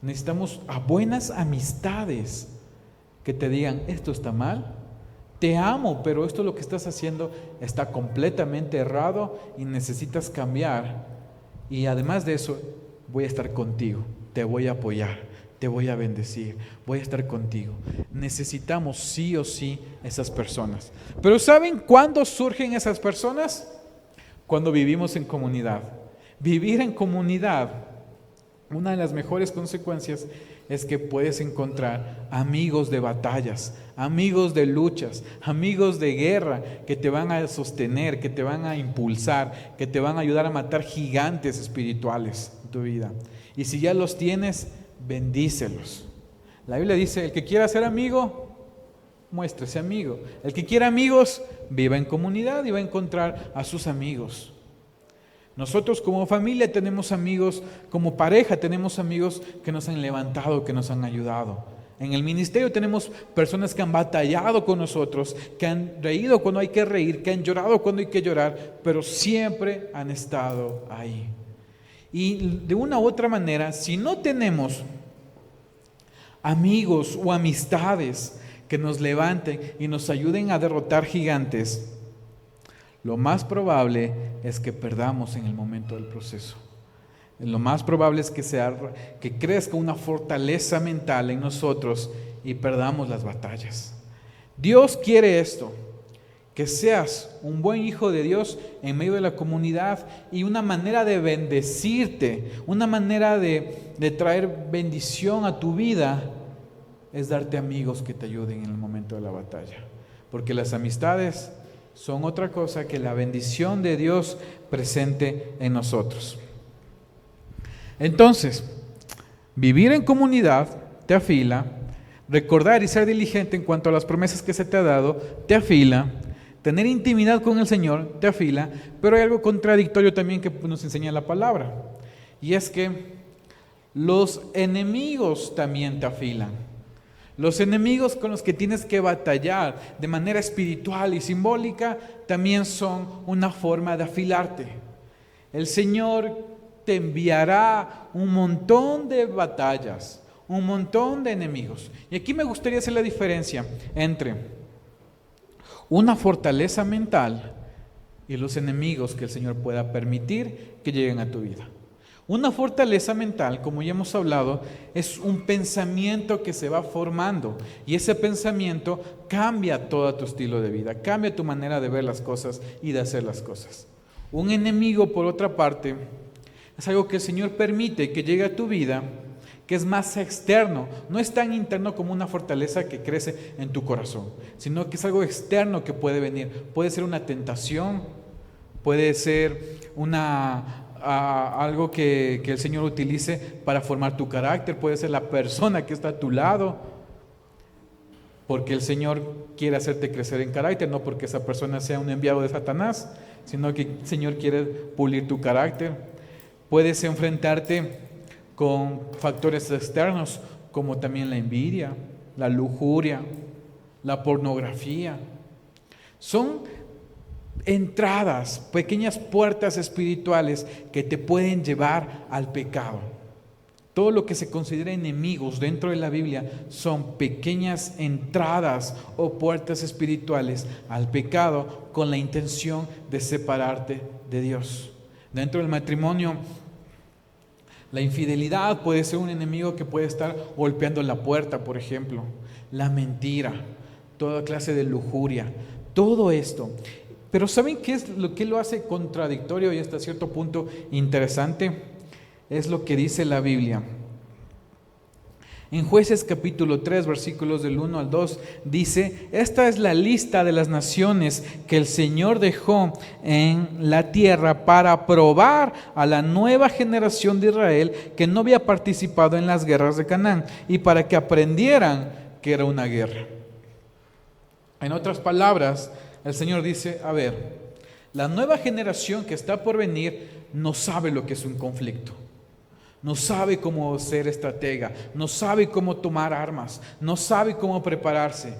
Necesitamos a buenas amistades que te digan: esto está mal, te amo, pero esto lo que estás haciendo está completamente errado y necesitas cambiar. Y además de eso, voy a estar contigo, te voy a apoyar, te voy a bendecir, voy a estar contigo. Necesitamos sí o sí esas personas. Pero ¿saben cuándo surgen esas personas? Cuando vivimos en comunidad. Vivir en comunidad, una de las mejores consecuencias es que puedes encontrar amigos de batallas, amigos de luchas, amigos de guerra que te van a sostener, que te van a impulsar, que te van a ayudar a matar gigantes espirituales en tu vida. Y si ya los tienes, bendícelos. La Biblia dice: el que quiera ser amigo, muéstrese amigo. El que quiera amigos, viva en comunidad y va a encontrar a sus amigos. Nosotros como familia tenemos amigos, como pareja tenemos amigos que nos han levantado, que nos han ayudado. En el ministerio tenemos personas que han batallado con nosotros, que han reído cuando hay que reír, que han llorado cuando hay que llorar, pero siempre han estado ahí. Y de una u otra manera, si no tenemos amigos o amistades que nos levanten y nos ayuden a derrotar gigantes, lo más probable es que perdamos en el momento del proceso. Lo más probable es que crezca una fortaleza mental en nosotros y perdamos las batallas. Dios quiere esto, que seas un buen hijo de Dios en medio de la comunidad, y una manera de bendecirte, una manera de traer bendición a tu vida es darte amigos que te ayuden en el momento de la batalla. Porque las amistades son otra cosa que la bendición de Dios presente en nosotros. Entonces, vivir en comunidad te afila, recordar y ser diligente en cuanto a las promesas que se te ha dado te afila, tener intimidad con el Señor te afila, pero hay algo contradictorio también que nos enseña la palabra, y es que los enemigos también te afilan. Los enemigos con los que tienes que batallar de manera espiritual y simbólica también son una forma de afilarte. El Señor te enviará un montón de batallas, un montón de enemigos. Y aquí me gustaría hacer la diferencia entre una fortaleza mental y los enemigos que el Señor pueda permitir que lleguen a tu vida. Una fortaleza mental, como ya hemos hablado, es un pensamiento que se va formando, y ese pensamiento cambia todo tu estilo de vida, cambia tu manera de ver las cosas y de hacer las cosas. Un enemigo, por otra parte, es algo que el Señor permite que llegue a tu vida, que es más externo, no es tan interno como una fortaleza que crece en tu corazón, sino que es algo externo que puede venir. Puede ser una tentación, puede ser algo que el Señor utilice para formar tu carácter, puede ser la persona que está a tu lado, porque el Señor quiere hacerte crecer en carácter, no porque esa persona sea un enviado de Satanás, sino que el Señor quiere pulir tu carácter. Puedes enfrentarte con factores externos, como también la envidia, la lujuria, la pornografía. Son entradas, pequeñas puertas espirituales que te pueden llevar al pecado. Todo lo que se considera enemigos dentro de la Biblia son pequeñas entradas o puertas espirituales al pecado con la intención de separarte de Dios. Dentro del matrimonio, la infidelidad puede ser un enemigo que puede estar golpeando la puerta, por ejemplo. La mentira, toda clase de lujuria, todo esto. Pero ¿saben qué es lo que lo hace contradictorio y hasta cierto punto interesante? Es lo que dice la Biblia. En Jueces capítulo 3, versículos del 1 al 2, dice: esta es la lista de las naciones que el Señor dejó en la tierra para probar a la nueva generación de Israel que no había participado en las guerras de Canaán, y para que aprendieran que era una guerra. En otras palabras, el Señor dice: a ver, la nueva generación que está por venir no sabe lo que es un conflicto. No sabe cómo ser estratega, no sabe cómo tomar armas, no sabe cómo prepararse.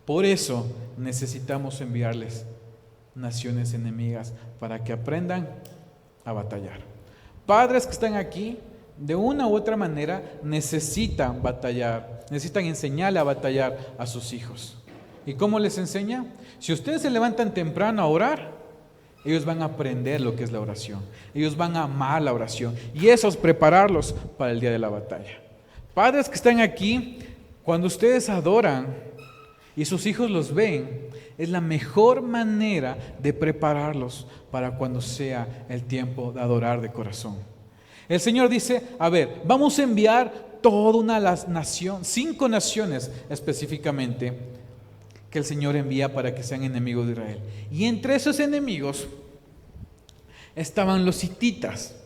Por eso necesitamos enviarles naciones enemigas para que aprendan a batallar. Padres que están aquí, de una u otra manera, necesitan batallar, necesitan enseñarle a batallar a sus hijos. ¿Y cómo les enseña? Si ustedes se levantan temprano a orar, ellos van a aprender lo que es la oración. Ellos van a amar la oración. Y eso es prepararlos para el día de la batalla. Padres que están aquí, cuando ustedes adoran y sus hijos los ven, es la mejor manera de prepararlos para cuando sea el tiempo de adorar de corazón. El Señor dice: a ver, vamos a enviar toda una nación, 5 naciones específicamente, que el Señor envía para que sean enemigos de Israel. Y entre esos enemigos estaban los hititas.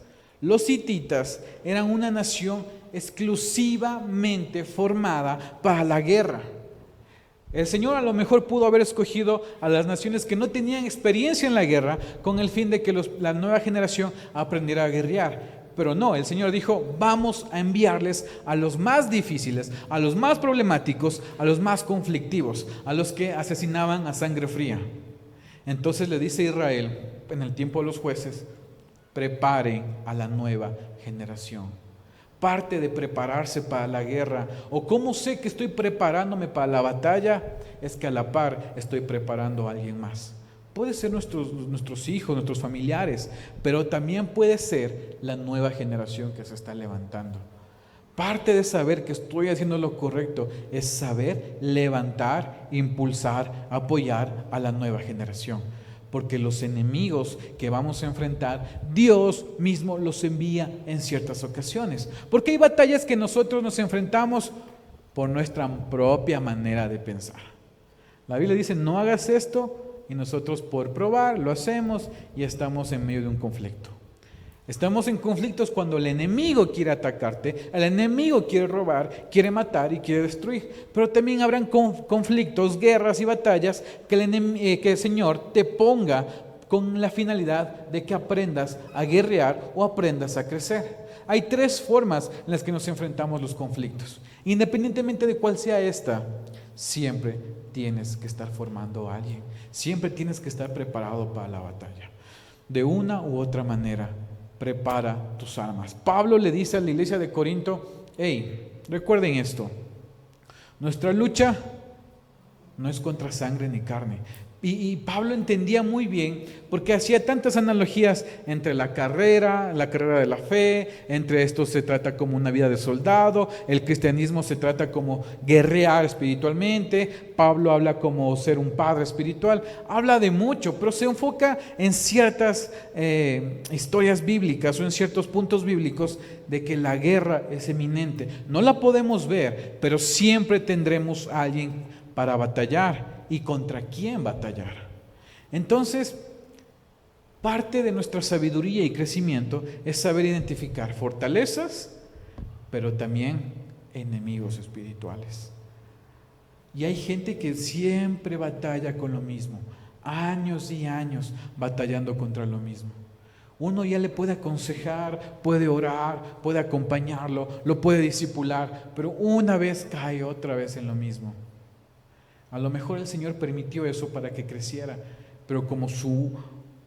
Los hititas eran una nación exclusivamente formada para la guerra. El Señor a lo mejor pudo haber escogido a las naciones que no tenían experiencia en la guerra con el fin de que la nueva generación aprendiera a guerrear. Pero no, el Señor dijo: vamos a enviarles a los más difíciles, a los más problemáticos, a los más conflictivos, a los que asesinaban a sangre fría. Entonces le dice a Israel, en el tiempo de los jueces: preparen a la nueva generación. Parte de prepararse para la guerra, o cómo sé que estoy preparándome para la batalla, es que a la par estoy preparando a alguien más. Puede ser nuestros hijos, nuestros familiares, pero también puede ser la nueva generación que se está levantando. Parte de saber que estoy haciendo lo correcto es saber levantar, impulsar, apoyar a la nueva generación. Porque los enemigos que vamos a enfrentar, Dios mismo los envía en ciertas ocasiones. Porque hay batallas que nosotros nos enfrentamos por nuestra propia manera de pensar. La Biblia dice: no hagas esto. Y nosotros, por probar, lo hacemos y estamos en medio de un conflicto. Estamos en conflictos cuando el enemigo quiere atacarte, el enemigo quiere robar, quiere matar y quiere destruir. Pero también habrán conflictos, guerras y batallas que el Señor te ponga con la finalidad de que aprendas a guerrear o aprendas a crecer. Hay 3 formas en las que nos enfrentamos los conflictos. Independientemente de cuál sea esta, siempre tienes que estar formando a alguien. Siempre tienes que estar preparado para la batalla. De una u otra manera, prepara tus armas. Pablo le dice a la iglesia de Corinto: hey, recuerden esto. Nuestra lucha no es contra sangre ni carne. Y Pablo entendía muy bien, porque hacía tantas analogías entre la carrera de la fe, entre esto se trata como una vida de soldado, el cristianismo se trata como guerrear espiritualmente, Pablo habla como ser un padre espiritual, habla de mucho, pero se enfoca en ciertas historias bíblicas o en ciertos puntos bíblicos de que la guerra es eminente. No la podemos ver, pero siempre tendremos a alguien para batallar. ¿Y contra quién batallar? Entonces, parte de nuestra sabiduría y crecimiento es saber identificar fortalezas, pero también enemigos espirituales. Y hay gente que siempre batalla con lo mismo, años y años batallando contra lo mismo. Uno ya le puede aconsejar, puede orar, puede acompañarlo, lo puede discipular, pero una vez cae otra vez en lo mismo. A lo mejor el Señor permitió eso para que creciera, pero como su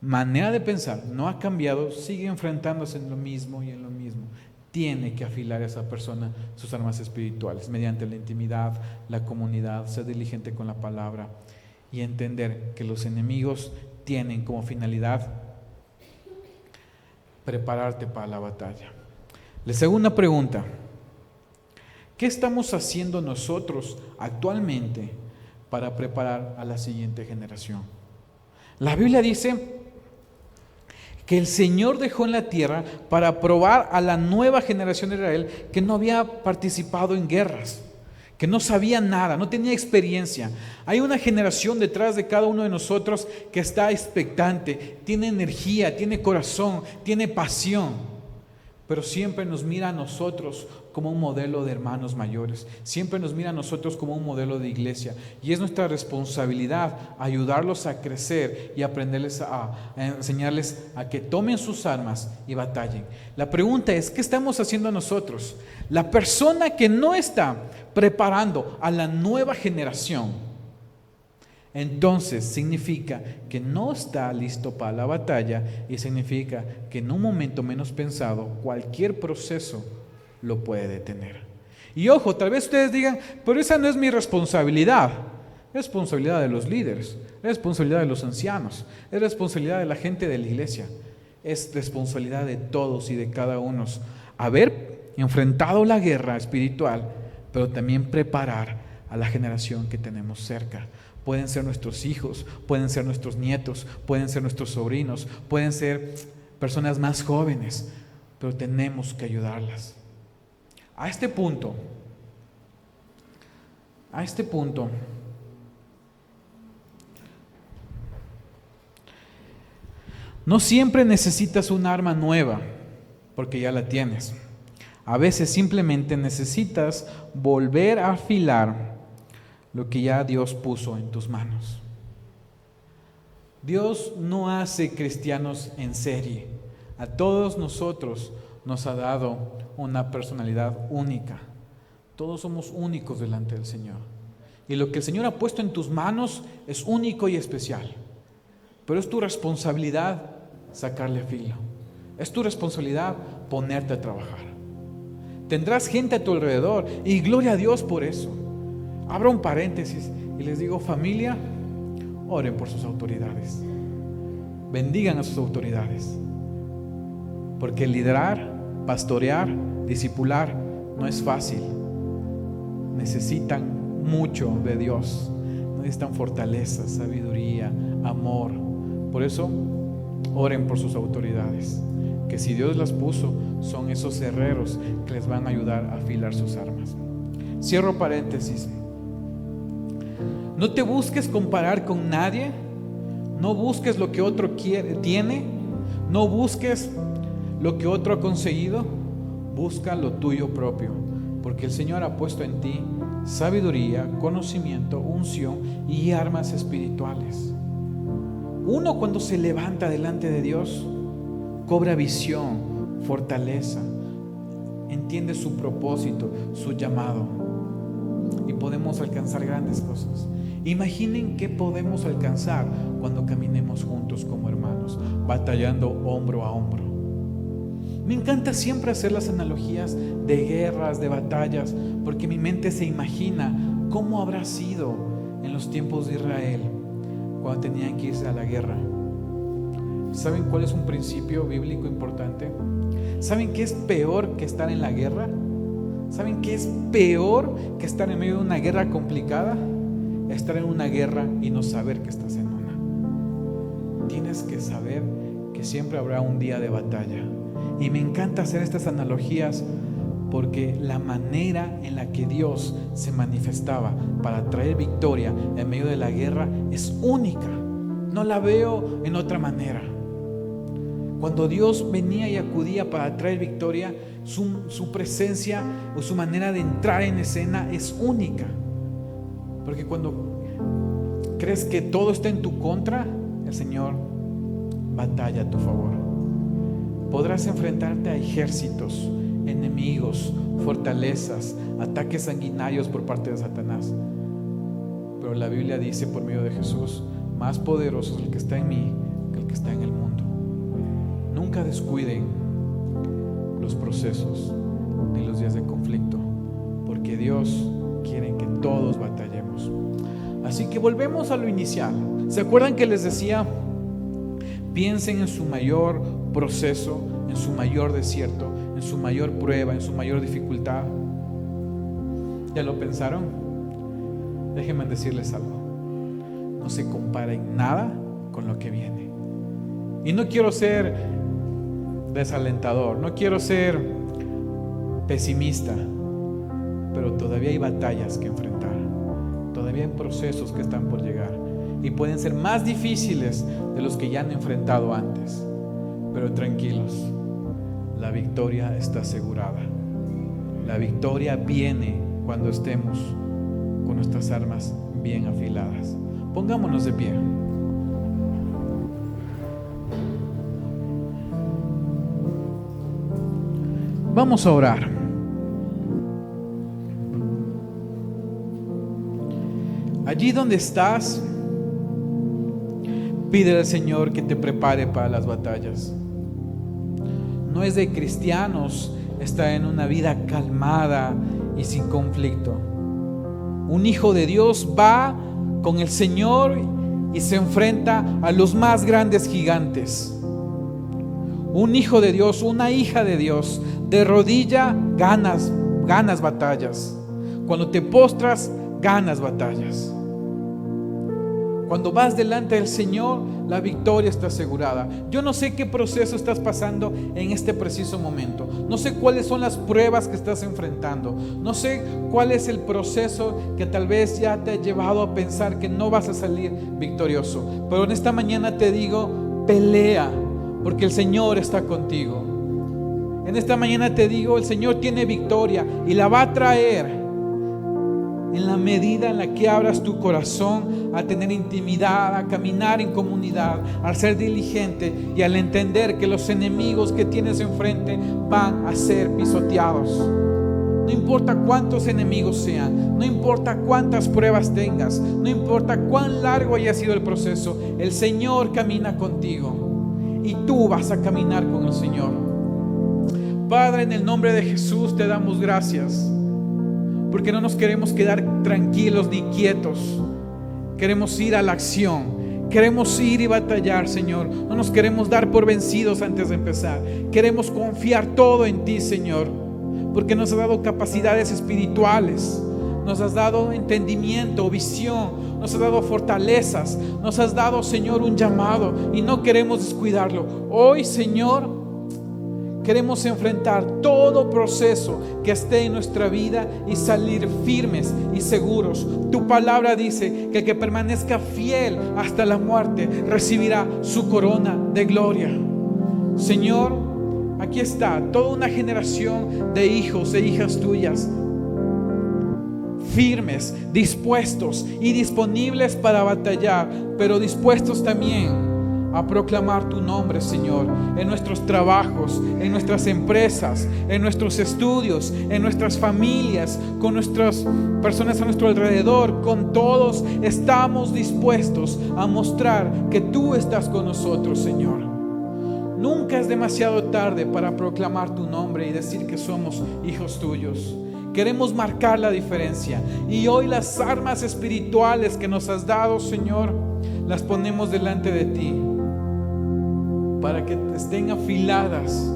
manera de pensar no ha cambiado, sigue enfrentándose en lo mismo y en lo mismo. Tiene que afilar a esa persona sus armas espirituales mediante la intimidad, la comunidad, ser diligente con la palabra y entender que los enemigos tienen como finalidad prepararte para la batalla. La segunda pregunta: ¿qué estamos haciendo nosotros actualmente para preparar a la siguiente generación? La Biblia dice que el Señor dejó en la tierra para probar a la nueva generación de Israel que no había participado en guerras, que no sabía nada, no tenía experiencia. Hay una generación detrás de cada uno de nosotros que está expectante, tiene energía, tiene corazón, tiene pasión, pero siempre nos mira a nosotros como un modelo de hermanos mayores, siempre nos mira a nosotros como un modelo de iglesia, y es nuestra responsabilidad ayudarlos a crecer y aprenderles a enseñarles a que tomen sus armas y batallen. La pregunta es: ¿qué estamos haciendo nosotros? La persona que no está preparando a la nueva generación, entonces significa que no está listo para la batalla, y significa que en un momento menos pensado cualquier proceso lo puede detener. Y ojo, tal vez ustedes digan: pero esa no es mi responsabilidad. Es responsabilidad de los líderes, es responsabilidad de los ancianos, es responsabilidad de la gente de la iglesia, es responsabilidad de todos y de cada uno haber enfrentado la guerra espiritual, pero también preparar a la generación que tenemos cerca. Pueden ser nuestros hijos, pueden ser nuestros nietos, pueden ser nuestros sobrinos, pueden ser personas más jóvenes, pero tenemos que ayudarlas. A este punto, no siempre necesitas un arma nueva, porque ya la tienes. A veces simplemente necesitas volver a afilar lo que ya Dios puso en tus manos. Dios no hace cristianos en serie. A todos nosotros nos ha dado una personalidad única. Todos somos únicos delante del Señor. Y lo que el Señor ha puesto en tus manos es único y especial. Pero es tu responsabilidad sacarle filo. Es tu responsabilidad ponerte a trabajar. Tendrás gente a tu alrededor y gloria a Dios por eso. Abro un paréntesis y les digo: familia, oren por sus autoridades. Bendigan a sus autoridades. Porque liderar, pastorear, discipular no es fácil. Necesitan mucho de Dios. Necesitan fortaleza, sabiduría, amor. Por eso, oren por sus autoridades. Que si Dios las puso, son esos herreros que les van a ayudar a afilar sus armas. Cierro paréntesis. No te busques comparar con nadie. No busques lo que otro tiene. No busques lo que otro ha conseguido. Busca lo tuyo propio, porque el Señor ha puesto en ti sabiduría, conocimiento, unción y armas espirituales. Uno, cuando se levanta delante de Dios, cobra visión, fortaleza, entiende su propósito, su llamado, y podemos alcanzar grandes cosas. Imaginen qué podemos alcanzar cuando caminemos juntos como hermanos, batallando hombro a hombro. Me encanta siempre hacer las analogías de guerras, de batallas, porque mi mente se imagina cómo habrá sido en los tiempos de Israel cuando tenían que irse a la guerra. ¿Saben cuál es un principio bíblico importante? ¿Saben qué es peor que estar en la guerra? ¿Saben qué es peor que estar en medio de una guerra complicada? Estar en una guerra y no saber que estás en una. Tienes que saber que siempre habrá un día de batalla. Y me encanta hacer estas analogías porque la manera en la que Dios se manifestaba para traer victoria en medio de la guerra es única. No la veo en otra manera. Cuando Dios venía y acudía para traer victoria, su presencia o su manera de entrar en escena es única. Porque cuando crees que todo está en tu contra, el Señor batalla a tu favor. Podrás enfrentarte a ejércitos, enemigos, fortalezas, ataques sanguinarios por parte de Satanás. pero la Biblia dice por medio de Jesús, más poderoso es el que está en mí que el que está en el mundo. Nunca descuiden los procesos ni los días de conflicto, porque Dios quiere que todos batallemos. Así que volvemos a lo inicial. ¿Se acuerdan que les decía? Piensen en su mayor proceso, en su mayor desierto, en su mayor prueba, en su mayor dificultad. ¿Ya lo pensaron? Déjenme decirles algo. No se compara en nada con lo que viene. Y no quiero ser desalentador, no quiero ser pesimista, pero todavía hay batallas que enfrentar. Todavía hay procesos que están por llegar y pueden ser más difíciles de los que ya han enfrentado antes. Pero tranquilos, la victoria está asegurada. La victoria viene cuando estemos con nuestras armas bien afiladas. Pongámonos de pie. Vamos a orar. Allí donde estás, pide al Señor que te prepare para las batallas. No es de cristianos estar en una vida calmada y sin conflicto. Un hijo de Dios va con el Señor y se enfrenta a los más grandes gigantes. Un hijo de Dios, una hija de Dios, de rodilla ganas batallas. Cuando te postras, ganas batallas. Cuando vas delante del Señor, la victoria está asegurada. Yo no sé qué proceso estás pasando en este preciso momento. No sé cuáles son las pruebas que estás enfrentando. No sé cuál es el proceso que tal vez ya te ha llevado a pensar que no vas a salir victorioso. Pero en esta mañana te digo, pelea, porque el Señor está contigo. En esta mañana te digo, el Señor tiene victoria y la va a traer en la medida en la que abras tu corazón a tener intimidad, a caminar en comunidad, a ser diligente y al entender que los enemigos que tienes enfrente van a ser pisoteados. No importa cuántos enemigos sean, no importa cuántas pruebas tengas, no importa cuán largo haya sido el proceso, el Señor camina contigo y tú vas a caminar con el Señor. Padre, en el nombre de Jesús te damos gracias, porque no nos queremos quedar tranquilos ni quietos. Queremos ir a la acción. Queremos ir y batallar, Señor. No nos queremos dar por vencidos antes de empezar. Queremos confiar todo en ti, Señor, porque nos has dado capacidades espirituales. Nos has dado entendimiento, visión. Nos has dado fortalezas. Nos has dado, Señor, un llamado y no queremos descuidarlo. Hoy, Señor, queremos enfrentar todo proceso que esté en nuestra vida y salir firmes y seguros. Tu palabra dice que el que permanezca fiel hasta la muerte recibirá su corona de gloria. Señor, aquí está toda una generación de hijos e hijas tuyas, firmes, dispuestos y disponibles para batallar, pero dispuestos también a proclamar tu nombre, Señor, en nuestros trabajos, en nuestras empresas, en nuestros estudios, en nuestras familias, con nuestras personas a nuestro alrededor. Con todos estamos dispuestos a mostrar que tú estás con nosotros, Señor. Nunca es demasiado tarde para proclamar tu nombre y decir que somos hijos tuyos. Queremos marcar la diferencia y hoy las armas espirituales que nos has dado, Señor, las ponemos delante de ti, para que estén afiladas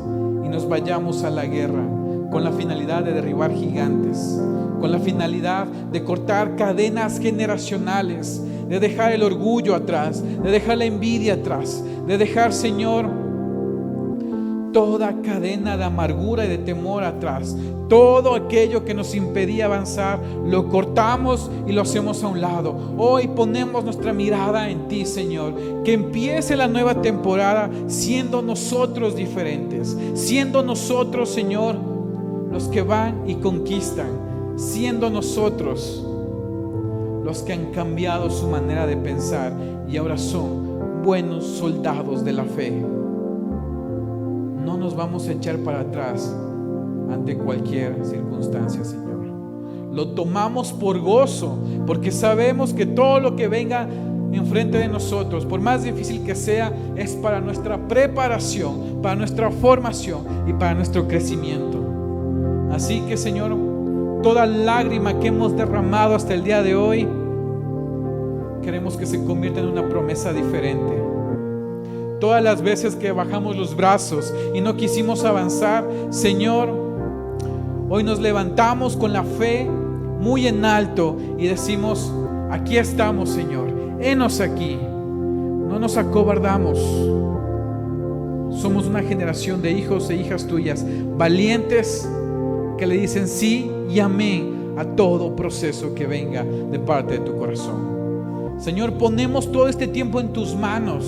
y nos vayamos a la guerra con la finalidad de derribar gigantes, con la finalidad de cortar cadenas generacionales, de dejar el orgullo atrás, de dejar la envidia atrás, de dejar, Señor, toda cadena de amargura y de temor atrás. Todo aquello que nos impedía avanzar, lo cortamos y lo hacemos a un lado. Hoy ponemos nuestra mirada en ti, Señor. Que empiece la nueva temporada siendo nosotros diferentes, siendo nosotros, Señor, los que van y conquistan, siendo nosotros los que han cambiado su manera de pensar y ahora son buenos soldados de la fe. No nos vamos a echar para atrás ante cualquier circunstancia, Señor. lo tomamos por gozo, porque sabemos que todo lo que venga enfrente de nosotros, por más difícil que sea, es para nuestra preparación, para nuestra formación y para nuestro crecimiento. Así que, Señor, toda lágrima que hemos derramado hasta el día de hoy, queremos que se convierta en una promesa diferente. Todas las veces que bajamos los brazos y no quisimos avanzar, Señor, hoy nos levantamos con la fe muy en alto y decimos: aquí estamos, Señor, henos aquí. No nos acobardamos. Somos una generación de hijos e hijas tuyas, valientes, que le dicen sí y amén a todo proceso que venga de parte de tu corazón. Señor, ponemos todo este tiempo en tus manos.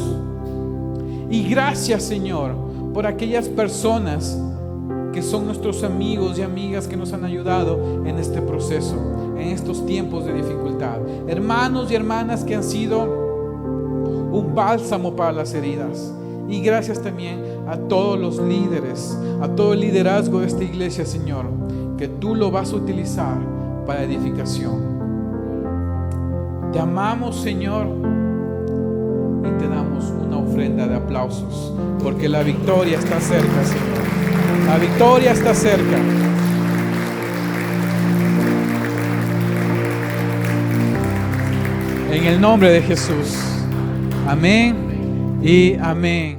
Y gracias, Señor, por aquellas personas que son nuestros amigos y amigas que nos han ayudado en este proceso, en estos tiempos de dificultad. Hermanos y hermanas que han sido un bálsamo para las heridas. Y gracias también a todos los líderes, a todo el liderazgo de esta iglesia, Señor, que tú lo vas a utilizar para edificación. Te amamos, Señor, y te damos una ofrenda de aplausos, porque la victoria está cerca, Señor. La victoria está cerca. En el nombre de Jesús. Amén y amén.